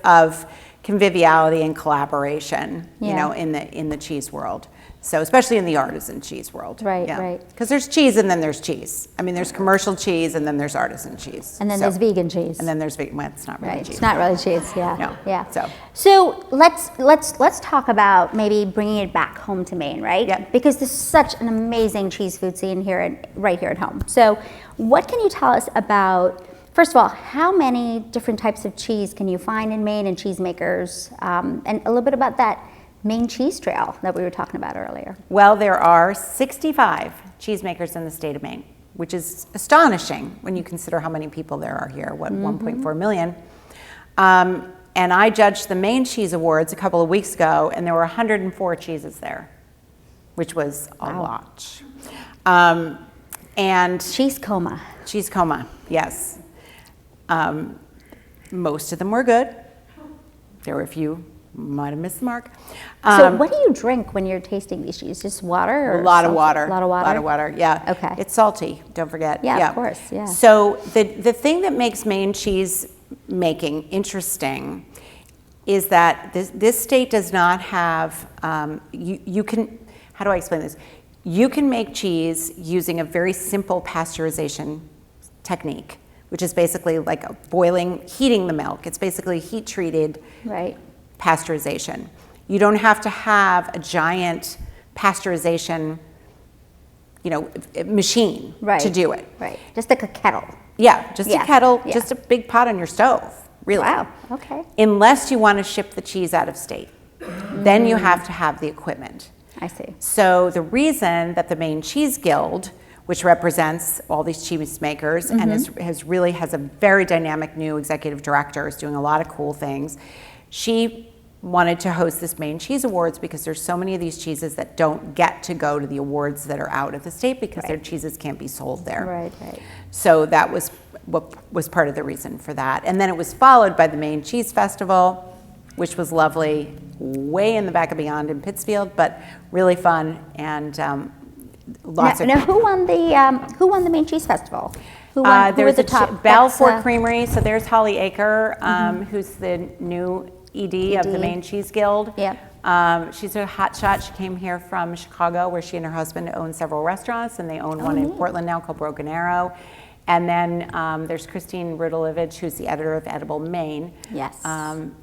conviviality and collaboration, you Yeah. know, in the cheese world. So especially in the artisan cheese world. Right, right. Because there's cheese and then there's cheese. I mean, there's commercial cheese and then there's artisan cheese. And then there's vegan cheese. And then there's vegan. Well, it's not really cheese. It's not really cheese. Yeah. No. Yeah. So let's talk about maybe bringing it back home to Maine, right? Yeah. Because there's such an amazing cheese food scene here right here at home. So what can you tell us about? First of all, how many different types of cheese can you find in Maine and cheesemakers, and a little bit about that Maine cheese trail that we were talking about earlier? Well, there are 65 cheesemakers in the state of Maine, which is astonishing when you consider how many people there are here, 1.4 million. And I judged the Maine Cheese Awards a couple of weeks ago, and there were 104 cheeses there, which was a lot. And Cheese coma. Cheese coma, yes. Most of them were good. There were a few might have missed the mark. So what do you drink when you're tasting these cheeses? Just water? Or a lot of water. A lot of water? A lot of water, yeah. Okay. It's salty, don't forget. Yeah, of course, yeah. So the thing that makes Maine cheese making interesting is that this state does not have, you can, how do I explain this? You can make cheese using a very simple pasteurization technique, which is basically like heating the milk. It's basically heat treated. Right. Pasteurization. You don't have to have a giant pasteurization, machine to do it. Right. Just like a kettle. Yeah, just a kettle, Yeah. just a big pot on your stove, really. Wow. Okay. Unless you want to ship the cheese out of state. Then you have to have the equipment. I see. So the reason that the Maine Cheese Guild, which represents all these cheese makers and has a very dynamic new executive director, is doing a lot of cool things. She wanted to host this Maine Cheese Awards because there's so many of these cheeses that don't get to go to the awards that are out of the state because their cheeses can't be sold there. Right, right. So that was what was part of the reason for that. And then it was followed by the Maine Cheese Festival, which was lovely, way in the back of Beyond in Pittsfield, but really fun and lots of. Now, who won the Maine Cheese Festival? Who were the top? Balfour Creamery. So there's Holly Aker, who's the new ED of the Maine Cheese Guild. Yeah. She's a hot shot. She came here from Chicago, where she and her husband own several restaurants, and they own one in Portland now called Broken Arrow. And then there's Christine Rudolevich, who's the editor of Edible Maine. Yes. And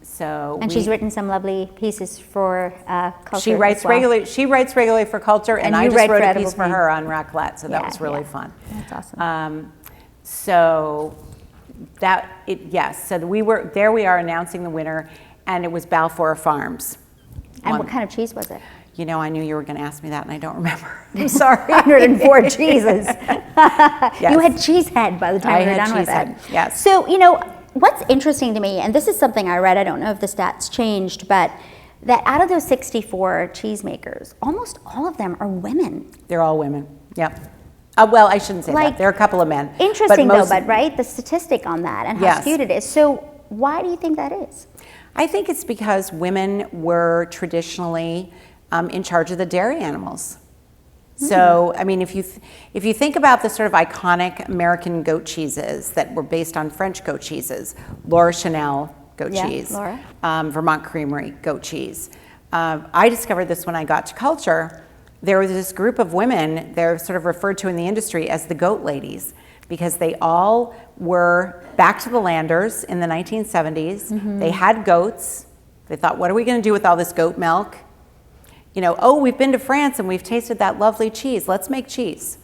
she's written some lovely pieces for Culture. She writes regularly. She writes regularly for Culture, and I just wrote a piece for her on raclette, so that was really fun. That's awesome. So we were there. We are announcing the winner, and it was Balfour Farms. And what kind of cheese was it? I knew you were going to ask me that, and I don't remember. I'm sorry. 104 cheeses. Yes. You had Cheesehead by the time we were done with it. Yes. So, what's interesting to me, and this is something I read, I don't know if the stats changed, but that out of those 64 cheesemakers, almost all of them are women. They're all women. Yep. Well, I shouldn't say that. There are a couple of men. Interesting, but right? The statistic on that and how skewed it is. So why do you think that is? I think it's because women were traditionally in charge of the dairy animals. So, I mean, if you think about the sort of iconic American goat cheeses that were based on French goat cheeses, Laura Chanel goat cheese, Laura. Vermont Creamery goat cheese. I discovered this when I got to Culture. There was this group of women, they're sort of referred to in the industry as the goat ladies, because they all were back to the landers in the 1970s. They had goats. They thought, what are we going to do with all this goat milk? We've been to France and we've tasted that lovely cheese. Let's make cheese.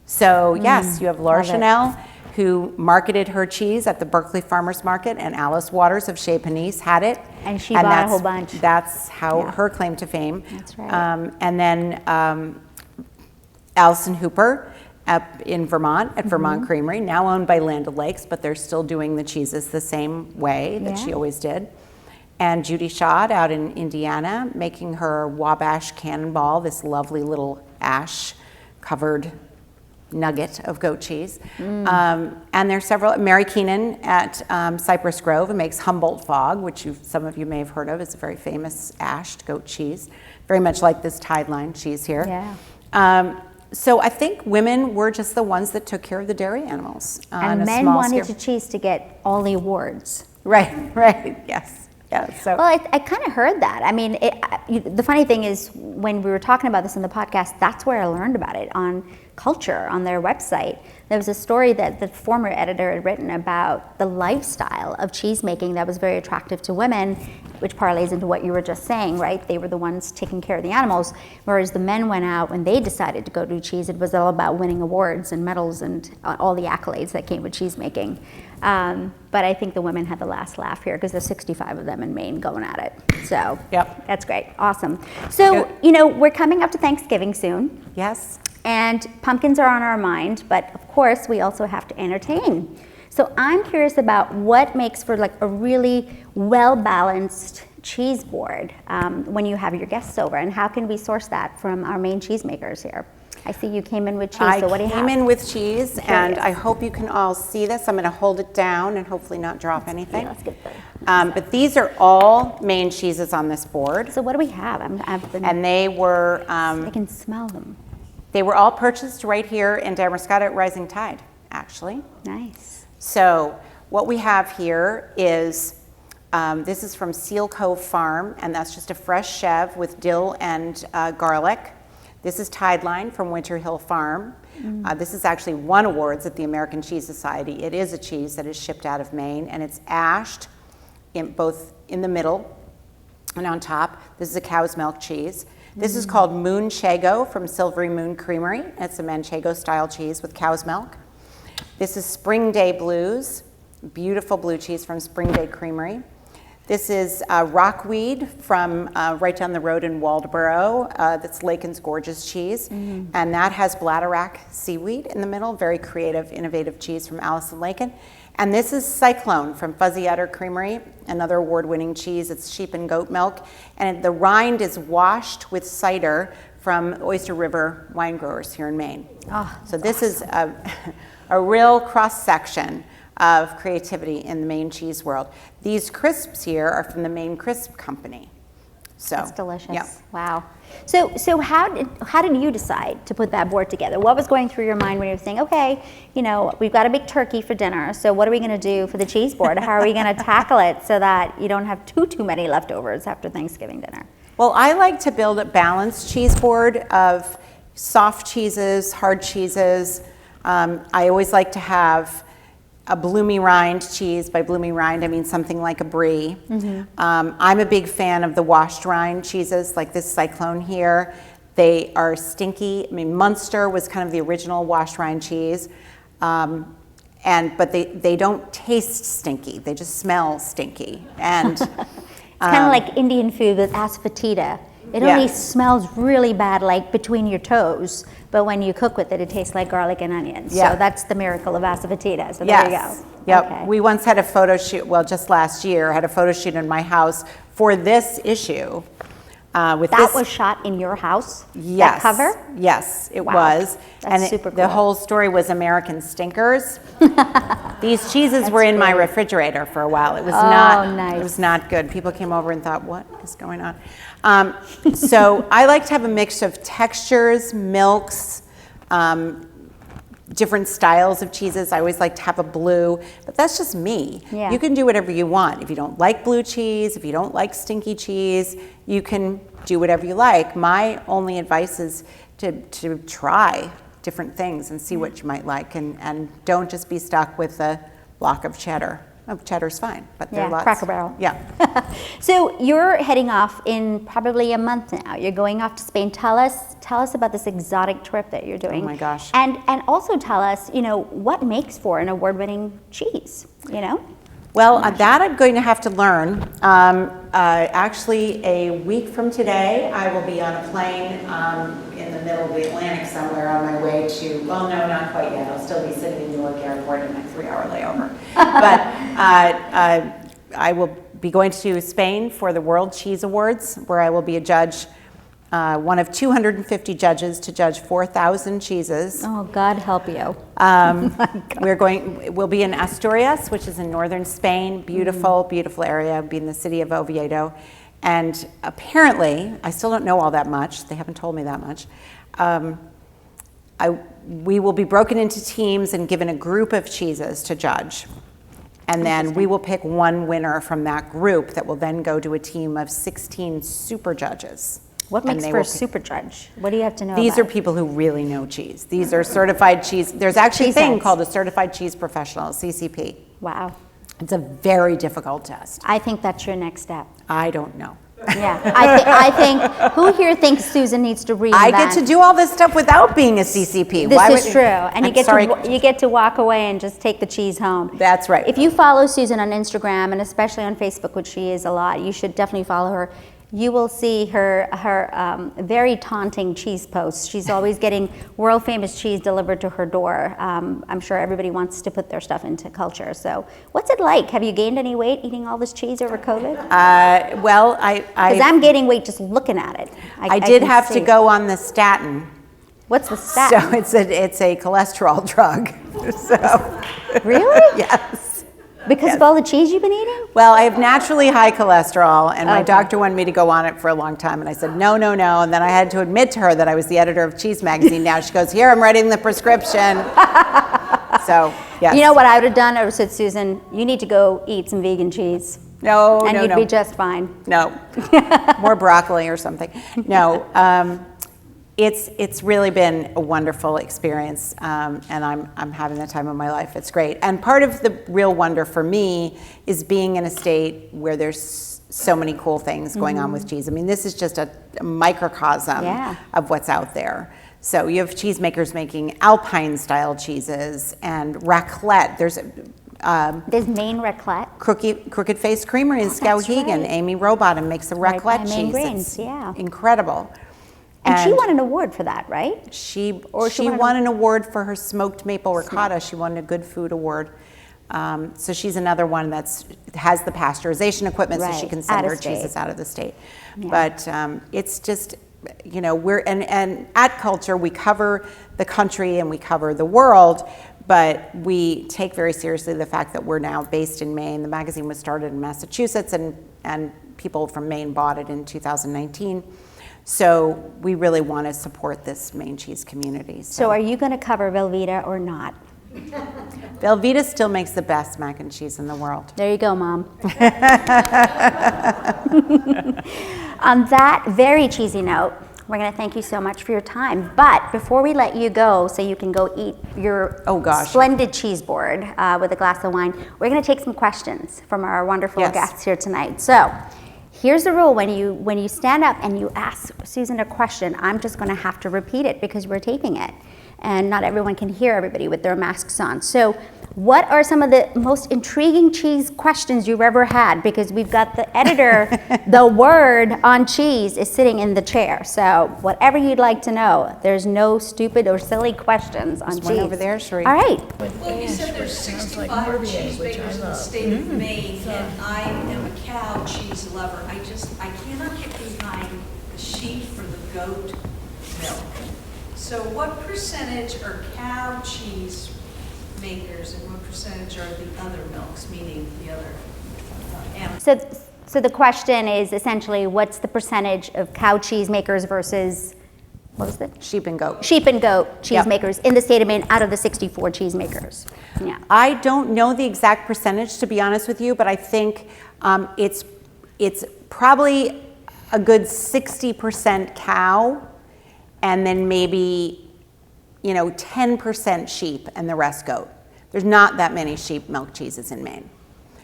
So yes, you have Laura Chanel, who marketed her cheese at the Berkeley Farmers Market, and Alice Waters of Chez Panisse had it. And she bought a whole bunch. That's how her claim to fame. That's right. And then Allison Hooper up in Vermont at Vermont Creamery, now owned by Land O'Lakes, but they're still doing the cheeses the same way that she always did. And Judy Schad out in Indiana, making her Wabash Cannonball, this lovely little ash-covered nugget of goat cheese. And there's several. Mary Keenan at Cypress Grove, who makes Humboldt Fog, which some of you may have heard of. It's a very famous ashed goat cheese, very much like this Tide Line cheese here. Yeah. So I think women were just the ones that took care of the dairy animals. And men wanted the cheese to get all the awards. Right, yes. Yeah, so. Well, I kind of heard that. I mean, the funny thing is, when we were talking about this in the podcast, that's where I learned about it, on Culture, on their website. There was a story that the former editor had written about the lifestyle of cheese making that was very attractive to women, which parlays into what you were just saying, right? They were the ones taking care of the animals, whereas the men went out when they decided to go do cheese. It was all about winning awards and medals and all the accolades that came with cheese making. But I think the women had the last laugh here, because there's 65 of them in Maine going at it. So Yep. That's great. Awesome. So, you know, we're coming up to Thanksgiving soon. Yes. And pumpkins are on our mind, but of course we also have to entertain. So I'm curious about what makes for like a really well-balanced cheese board when you have your guests over, and how can we source that from our Maine cheesemakers here? I see you came in with cheese, so what do you have? I came in with cheese, and I hope you can all see this. I'm going to hold it down and hopefully not drop anything. Yeah, let's get But these are all Maine cheeses on this board. So what do we have? And they were... I can smell them. They were all purchased right here in Damariscotta at Rising Tide, actually. Nice. So what we have here is, this is from Seal Cove Farm, and that's just a fresh chev with dill and garlic. This is Tideline from Winter Hill Farm. This has actually won awards at the American Cheese Society. It is a cheese that is shipped out of Maine, and it's ashed both in the middle and on top. This is a cow's milk cheese. This is called Moonchago from Silvery Moon Creamery. It's a Manchego style cheese with cow's milk. This is Spring Day Blues, beautiful blue cheese from Spring Day Creamery. This is Rockweed from right down the road in Waldboro. That's Lakin's Gorgeous cheese. And that has Bladderwrack seaweed in the middle, very creative, innovative cheese from Allison Lakin. And this is Cyclone from Fuzzy Udder Creamery, another award-winning cheese. It's sheep and goat milk. And the rind is washed with cider from Oyster River wine growers here in Maine. Oh, so this is a real cross-section of creativity in the Maine cheese world. These crisps here are from the Maine Crisp Company. So that's delicious. Yeah. Wow. So how did you decide to put that board together? What was going through your mind when you were saying, okay, you know, we've got a big turkey for dinner, so what are we going to do for the cheese board? How are we going to tackle it so that you don't have too many leftovers after Thanksgiving dinner? Well, I like to build a balanced cheese board of soft cheeses, hard cheeses. I always like to have a bloomy rind cheese. By bloomy rind, I mean something like a brie. I'm a big fan of the washed rind cheeses, like this Cyclone here. They are stinky. I mean, Munster was kind of the original washed rind cheese, but they don't taste stinky. They just smell stinky. And it's kind of like Indian food with asafoetida. It only smells really bad, like between your toes, but when you cook with it, it tastes like garlic and onions. So that's the miracle of asafoetida. So there you go. Yep. Okay. We once had a photo shoot, well, just last year, had a photo shoot in my house for this issue. That was shot in your house? Yes. That cover? Yes, it Wow. was. That's super The cool. whole story was American stinkers. These cheeses were in my refrigerator for a while. It was nice. It was not good. People came over and thought, what is going on? So I like to have a mix of textures, milks, different styles of cheeses. I always like to have a blue, but that's just me. Yeah. You can do whatever you want. If you don't like blue cheese, if you don't like stinky cheese, you can do whatever you like. My only advice is to try different things and see what you might like, and don't just be stuck with a block of cheddar. Oh, cheddar's fine, but there are lots. Cracker Barrel. Yeah. So you're heading off in probably a month now. You're going off to Spain. Tell us about this exotic trip that you're doing. Oh my gosh. And also tell us, you know, what makes for an award-winning cheese, you know? Well, that I'm going to have to learn. Actually, a week from today, I will be on a plane in the middle of the Atlantic somewhere on my way to, well, no, not quite yet. I'll still be sitting in Newark Airport in my 3-hour layover. But I will be going to Spain for the World Cheese Awards, where I will be a judge, one of 250 judges to judge 4,000 cheeses. Oh, God help you. We'll be in Asturias, which is in northern Spain. Beautiful, beautiful area. We'll be in the city of Oviedo. And apparently, I still don't know all that much. They haven't told me that much. We will be broken into teams and given a group of cheeses to judge. And then we will pick one winner from that group that will then go to a team of 16 super judges. What makes for a super judge? What do you have to know These about? are people who really know cheese. These are certified cheese. There's actually a thing heads. called a certified cheese professional, CCP. Wow. It's a very difficult test. I think that's your next step. I don't know. Yeah, I think, who here thinks Susan needs to reinvent? I get to do all this stuff without being a CCP. This is true, and I'm sorry. you get to walk away and just take the cheese home. That's right. If you follow Susan on Instagram and especially on Facebook, which she is a lot, you should definitely follow her. You will see her very taunting cheese posts. She's always getting world famous cheese delivered to her door. I'm sure everybody wants to put their stuff into culture. So, what's it like? Have you gained any weight eating all this cheese over COVID? Well, Because I'm gaining weight just looking at it. I did have to go on the statin. What's the statin? So it's a cholesterol drug. So Really? yes. Because of all the cheese you've been eating? Well, I have naturally high cholesterol, and my doctor wanted me to go on it for a long time, and I said, no, no, no, and then I had to admit to her that I was the editor of Cheese Magazine now. She goes, here, I'm writing the prescription. So, yes. You know what I would have done? I would have said, Susan, you need to go eat some vegan cheese. No, and no, you'd no. be just fine. No, more broccoli or something. No, it's really been a wonderful experience, and I'm having the time of my life. It's great. And part of the real wonder for me is being in a state where there's so many cool things going on with cheese. I mean, this is just a microcosm of what's out there. So you have cheesemakers making Alpine-style cheeses and raclette. There's Maine raclette. Crooked Face Creamery in Skowhegan. right. Amy Rowbottom makes a Right by raclette Maine cheese. Greens, It's yeah. incredible. And she won an award for that, right? She won won an award for her smoked maple ricotta. She won a Good Food Award. So she's another one that's has the pasteurization equipment, so she Right. can send Out of her state. cheeses out of the state. Yeah. But it's just, you know, and at Culture we cover the country and we cover the world, but we take very seriously the fact that we're now based in Maine. The magazine was started in Massachusetts, and people from Maine bought it in 2019. So we really want to support this Maine cheese community. So are you going to cover Velveeta or not? Velveeta still makes the best mac and cheese in the world. There you go, Mom. On that very cheesy note, we're going to thank you so much for your time. But before we let you go, so you can go eat your splendid cheese board with a glass of wine, we're going to take some questions from our wonderful guests here tonight. So here's the rule: when you stand up and you ask Susan a question, I'm just going to have to repeat it because we're taping it, and not everyone can hear everybody with their masks on. So what are some of the most intriguing cheese questions you've ever had? Because we've got the editor, the word on cheese is sitting in the chair. So whatever you'd like to know, there's no stupid or silly questions on cheese. One over there, Cherie. All right. Well, you said there's 65 cheesemakers in the state of Maine, and I am a cow cheese lover. I cannot get behind the sheep for the goat milk. So what percentage are cow cheese makers and what percentage are the other milks, meaning the other animals? So the question is essentially, what's the percentage of cow cheese makers versus, what was it? Sheep and goat. Sheep and goat cheese makers in the state of Maine out of the 64 cheese makers. Yeah. I don't know the exact percentage, to be honest with you, but I think it's probably a good 60% cow, and then maybe 10% sheep and the rest goat. There's not that many sheep milk cheeses in Maine.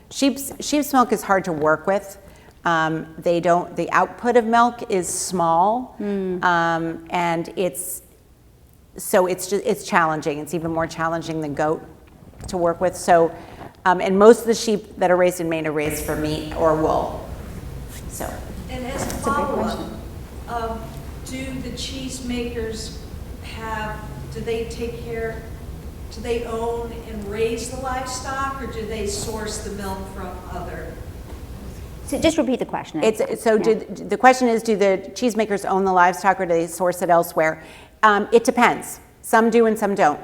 Sheep's milk is hard to work with. The output of milk is small, and it's challenging. It's even more challenging than goat to work with. So, and most of the sheep that are raised in Maine are raised for meat or wool. So. And as a follow-up, do the cheesemakers do they own and raise the livestock, or do they source the milk from other? So just repeat the question. The question is, do the cheesemakers own the livestock, or do they source it elsewhere? It depends. Some do and some don't.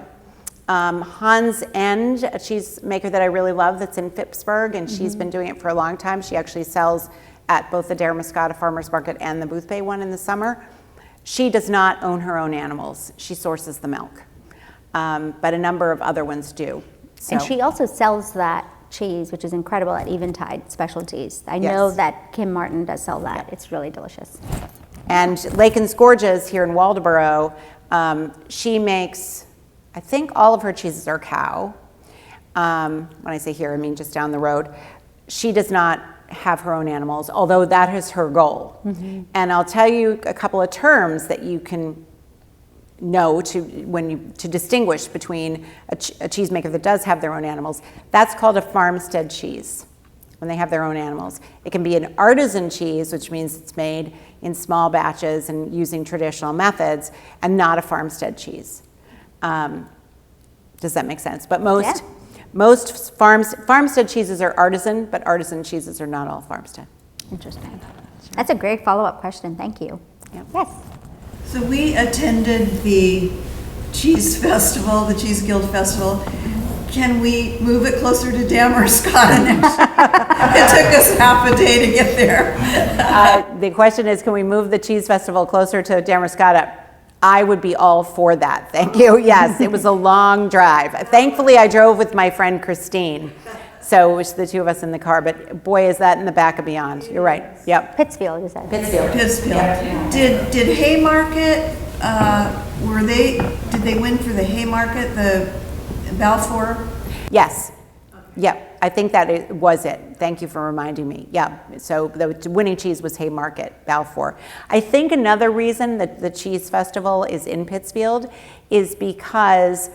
Hans End, a cheesemaker that I really love that's in Phippsburg, and she's been doing it for a long time. She actually sells at both the Damariscotta Farmers Market and the Boothbay one in the summer. She does not own her own animals. She sources the milk. But a number of other ones do. So. And she also sells that cheese, which is incredible at Eventide Specialties. I know that Kim Martin does sell that. It's really delicious. And Lakin's Gorgeous here in Waldoboro, she makes, I think all of her cheeses are cow. When I say here, I mean just down the road. She does not have her own animals, although that is her goal. And I'll tell you a couple of terms that you can know to distinguish between a cheesemaker that does have their own animals. That's called a farmstead cheese, when they have their own animals. It can be an artisan cheese, which means it's made in small batches and using traditional methods, and not a farmstead cheese. Does that make sense? But most farmstead cheeses are artisan, but artisan cheeses are not all farmstead. Interesting. That's a great follow-up question. Thank you. Yep. Yes. So we attended the Cheese Festival, the Cheese Guild Festival. Can we move it closer to Damariscotta next year? It took us half a day to get there. The question is, can we move the Cheese Festival closer to Damariscotta? I would be all for that. Thank you. Yes, it was a long drive. Thankfully, I drove with my friend Christine. So it was the two of us in the car, but boy, is that in the back of Beyond. You're right. Yep. Pittsfield, you said. Pittsfield. Pittsfield. Did Haymarket, did they win for the Haymarket, the Balfour? Yes. Yep. I think that it was it. Thank you for reminding me. Yeah. So the winning cheese was Haymarket, Balfour. I think another reason that the Cheese Festival is in Pittsfield is because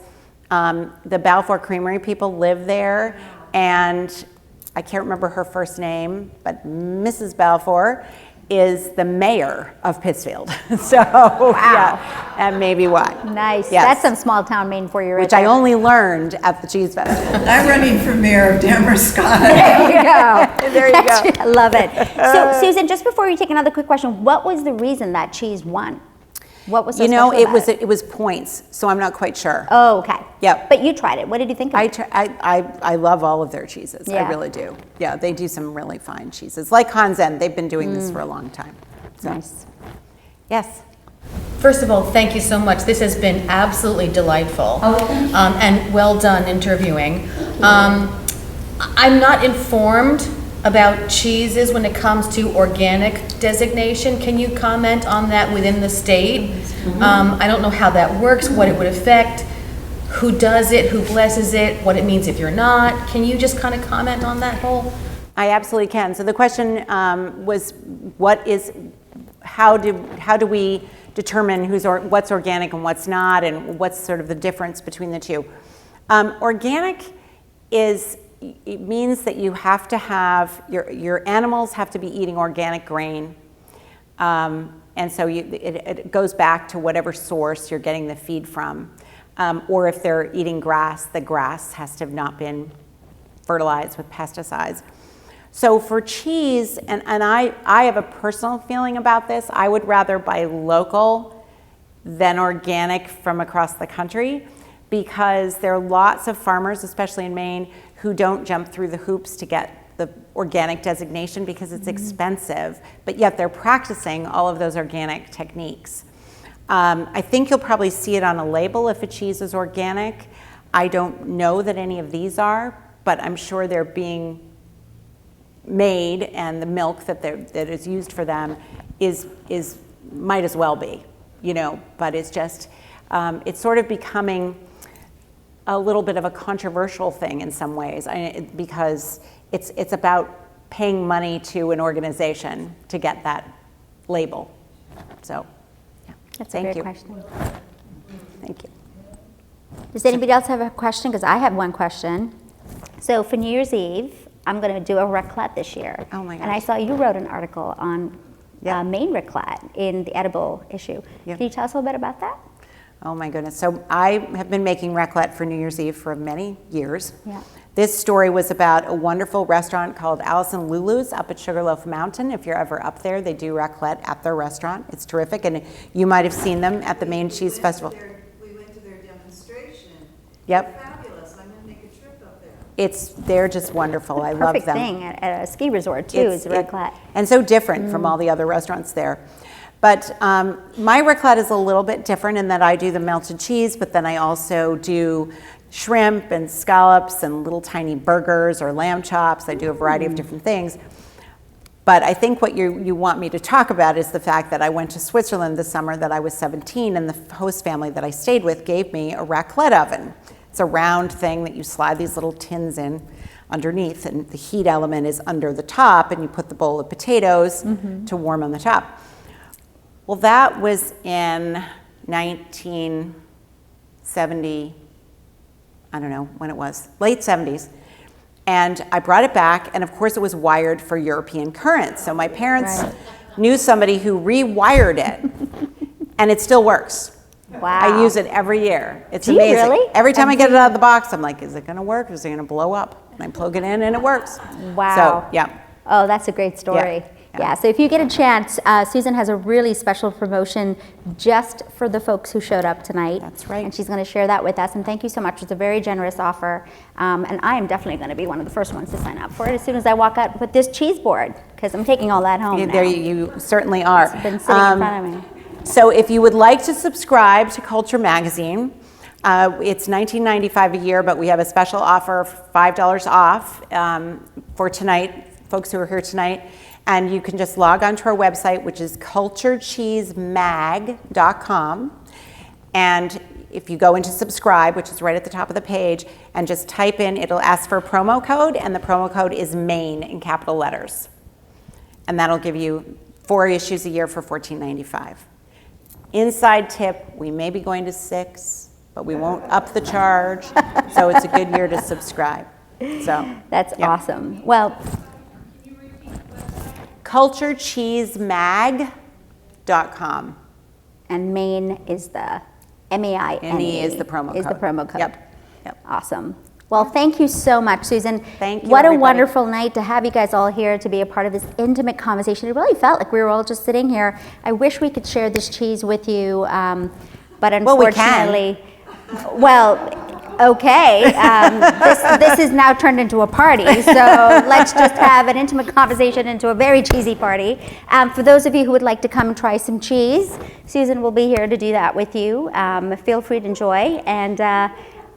the Balfour Creamery people live there, and I can't remember her first name, but Mrs. Balfour is the mayor of Pittsfield. So, yeah, that may be why. Nice. Yes. That's some small town Maine for you, right Which there. I only learned at the Cheese Festival. I'm running for mayor of Damariscotta. There you go. There you go. I love it. So, Susan, just before we take another quick question, what was the reason that cheese won? What was so special about it was points, so I'm not quite sure. Oh, okay. Yep. But you tried it. What did you think of it? I love all of their cheeses. Yeah. I really do. Yeah, they do some really fine cheeses. Like Hans End, they've been doing this for a long time. So. Nice. Yes. First of all, thank you so much. This has been absolutely delightful. And well done interviewing. I'm not informed about cheeses when it comes to organic designation. Can you comment on that within the state? I don't know how that works, what it would affect, who does it, who blesses it, what it means if you're not. Can you just kind of comment on that whole? I absolutely can. So the question was, how do we determine what's organic and what's not, and what's sort of the difference between the two? Organic it means that you have to have, your animals have to be eating organic grain. And so it goes back to whatever source you're getting the feed from. Or if they're eating grass, the grass has to have not been fertilized with pesticides. So for cheese, and I have a personal feeling about this, I would rather buy local than organic from across the country, because there are lots of farmers, especially in Maine, who don't jump through the hoops to get the organic designation because it's expensive, but yet they're practicing all of those organic techniques. I think you'll probably see it on a label if a cheese is organic. I don't know that any of these are, but I'm sure they're being made, and the milk that is used for them is might as well be, but it's just, it's sort of becoming a little bit of a controversial thing in some ways, because it's about paying money to an organization to get that label. So, yeah. That's a great question. Thank you. Does anybody else have a question? Because I have one question. So for New Year's Eve, I'm going to do a raclette this year. Oh my gosh. And I saw you wrote an article on Maine raclette in the edible issue. Yep. Can you tell us a little bit about that? Oh my goodness. So I have been making raclette for New Year's Eve for many years. Yeah. This story was about a wonderful restaurant called Alice and Lulu's up at Sugarloaf Mountain. If you're ever up there, they do raclette at their restaurant. It's terrific, and you might have seen them at the Maine Cheese Festival. We went to their demonstration. Yep. They're fabulous. I'm going to make a trip up there. They're just wonderful. I love them. Perfect thing at a ski resort too, is raclette. And so different from all the other restaurants there. But my raclette is a little bit different in that I do the melted cheese, but then I also do shrimp and scallops and little tiny burgers or lamb chops. I do a variety of different things. But I think what you want me to talk about is the fact that I went to Switzerland this summer that I was 17, and the host family that I stayed with gave me a raclette oven. It's a round thing that you slide these little tins in underneath, and the heat element is under the top, and you put the bowl of potatoes to warm on the top. Well, that was in 1970, I don't know when it was, late 70s. And I brought it back, and of course it was wired for European current. So my parents knew somebody who rewired it, and it still works. Wow. I use it every year. It's Do you amazing. really? Every time I get it out of the box, I'm like, is it gonna work? Is it gonna blow up? And I plug it in and it works. Wow. So, yeah. Oh, that's a great story. Yeah, so if you get a chance, Susan has a really special promotion just for the folks who showed up tonight. That's right. And she's going to share that with us. And thank you so much. It's a very generous offer. And I am definitely going to be one of the first ones to sign up for it as soon as I walk out with this cheese board, because I'm taking all that home now. There you certainly are. It's been sitting in front of me. So if you would like to subscribe to Culture Magazine, it's $19.95 a year, but we have a special offer, $5 off for tonight, folks who are here tonight. And you can just log on to our website, which is culturecheesemag.com. And if you go into subscribe, which is right at the top of the page, and just type in, it'll ask for a promo code, and the promo code is Maine in capital letters. And that'll give you 4 issues a year for $14.95. Inside tip, we may be going to 6, but we won't up the charge. So it's a good year to subscribe. So That's awesome. Well, culturecheesemag.com. and Maine is the M-A-I-N-E. Is the promo code. Is the promo code. Yep. Awesome. Well, thank you so much, Susan. Thank you, What everybody. a wonderful night to have you guys all here to be a part of this intimate conversation. It really felt like we were all just sitting here. I wish we could share this cheese with you, but unfortunately, okay. This is now turned into a party, so let's just have an intimate conversation into a very cheesy party. For those of you who would like to come and try some cheese, Susan will be here to do that with you. Feel free to enjoy, and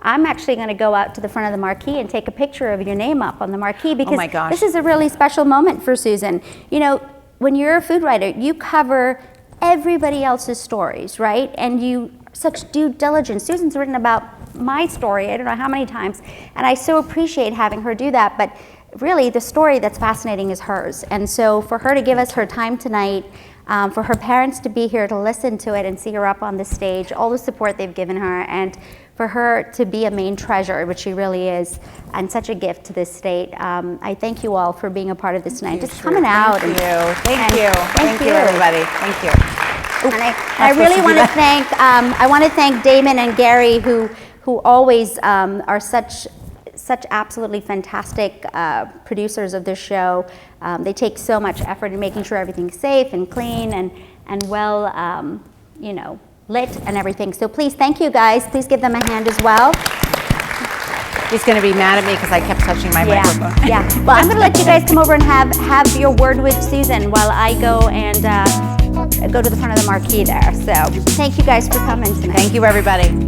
I'm actually going to go out to the front of the marquee and take a picture of your name up on the marquee, because my gosh. this is a really special moment for Susan. You know, when you're a food writer, you cover everybody else's stories, right? And you such due diligence. Susan's written about my story, I don't know how many times, and I so appreciate having her do that, but really the story that's fascinating is hers. And so for her to give us her time tonight, for her parents to be here to listen to it and see her up on the stage, all the support they've given her, and for her to be a Maine treasure, which she really is, and such a gift to this state. I thank you all for being a part of this tonight, just coming out. Thank you, everybody. Thank you. And I really want to thank thank Damon and Gary, who always are such absolutely fantastic producers of this show. They take so much effort in making sure everything's safe and clean and well, lit and everything. So please, thank you guys. Please give them a hand as well. He's going to be mad at me because I kept touching my microphone. Yeah. Well, I'm going to let you guys come over and have your word with Susan while I go and go to the front of the marquee there. So thank you guys for coming tonight. Thank you, everybody.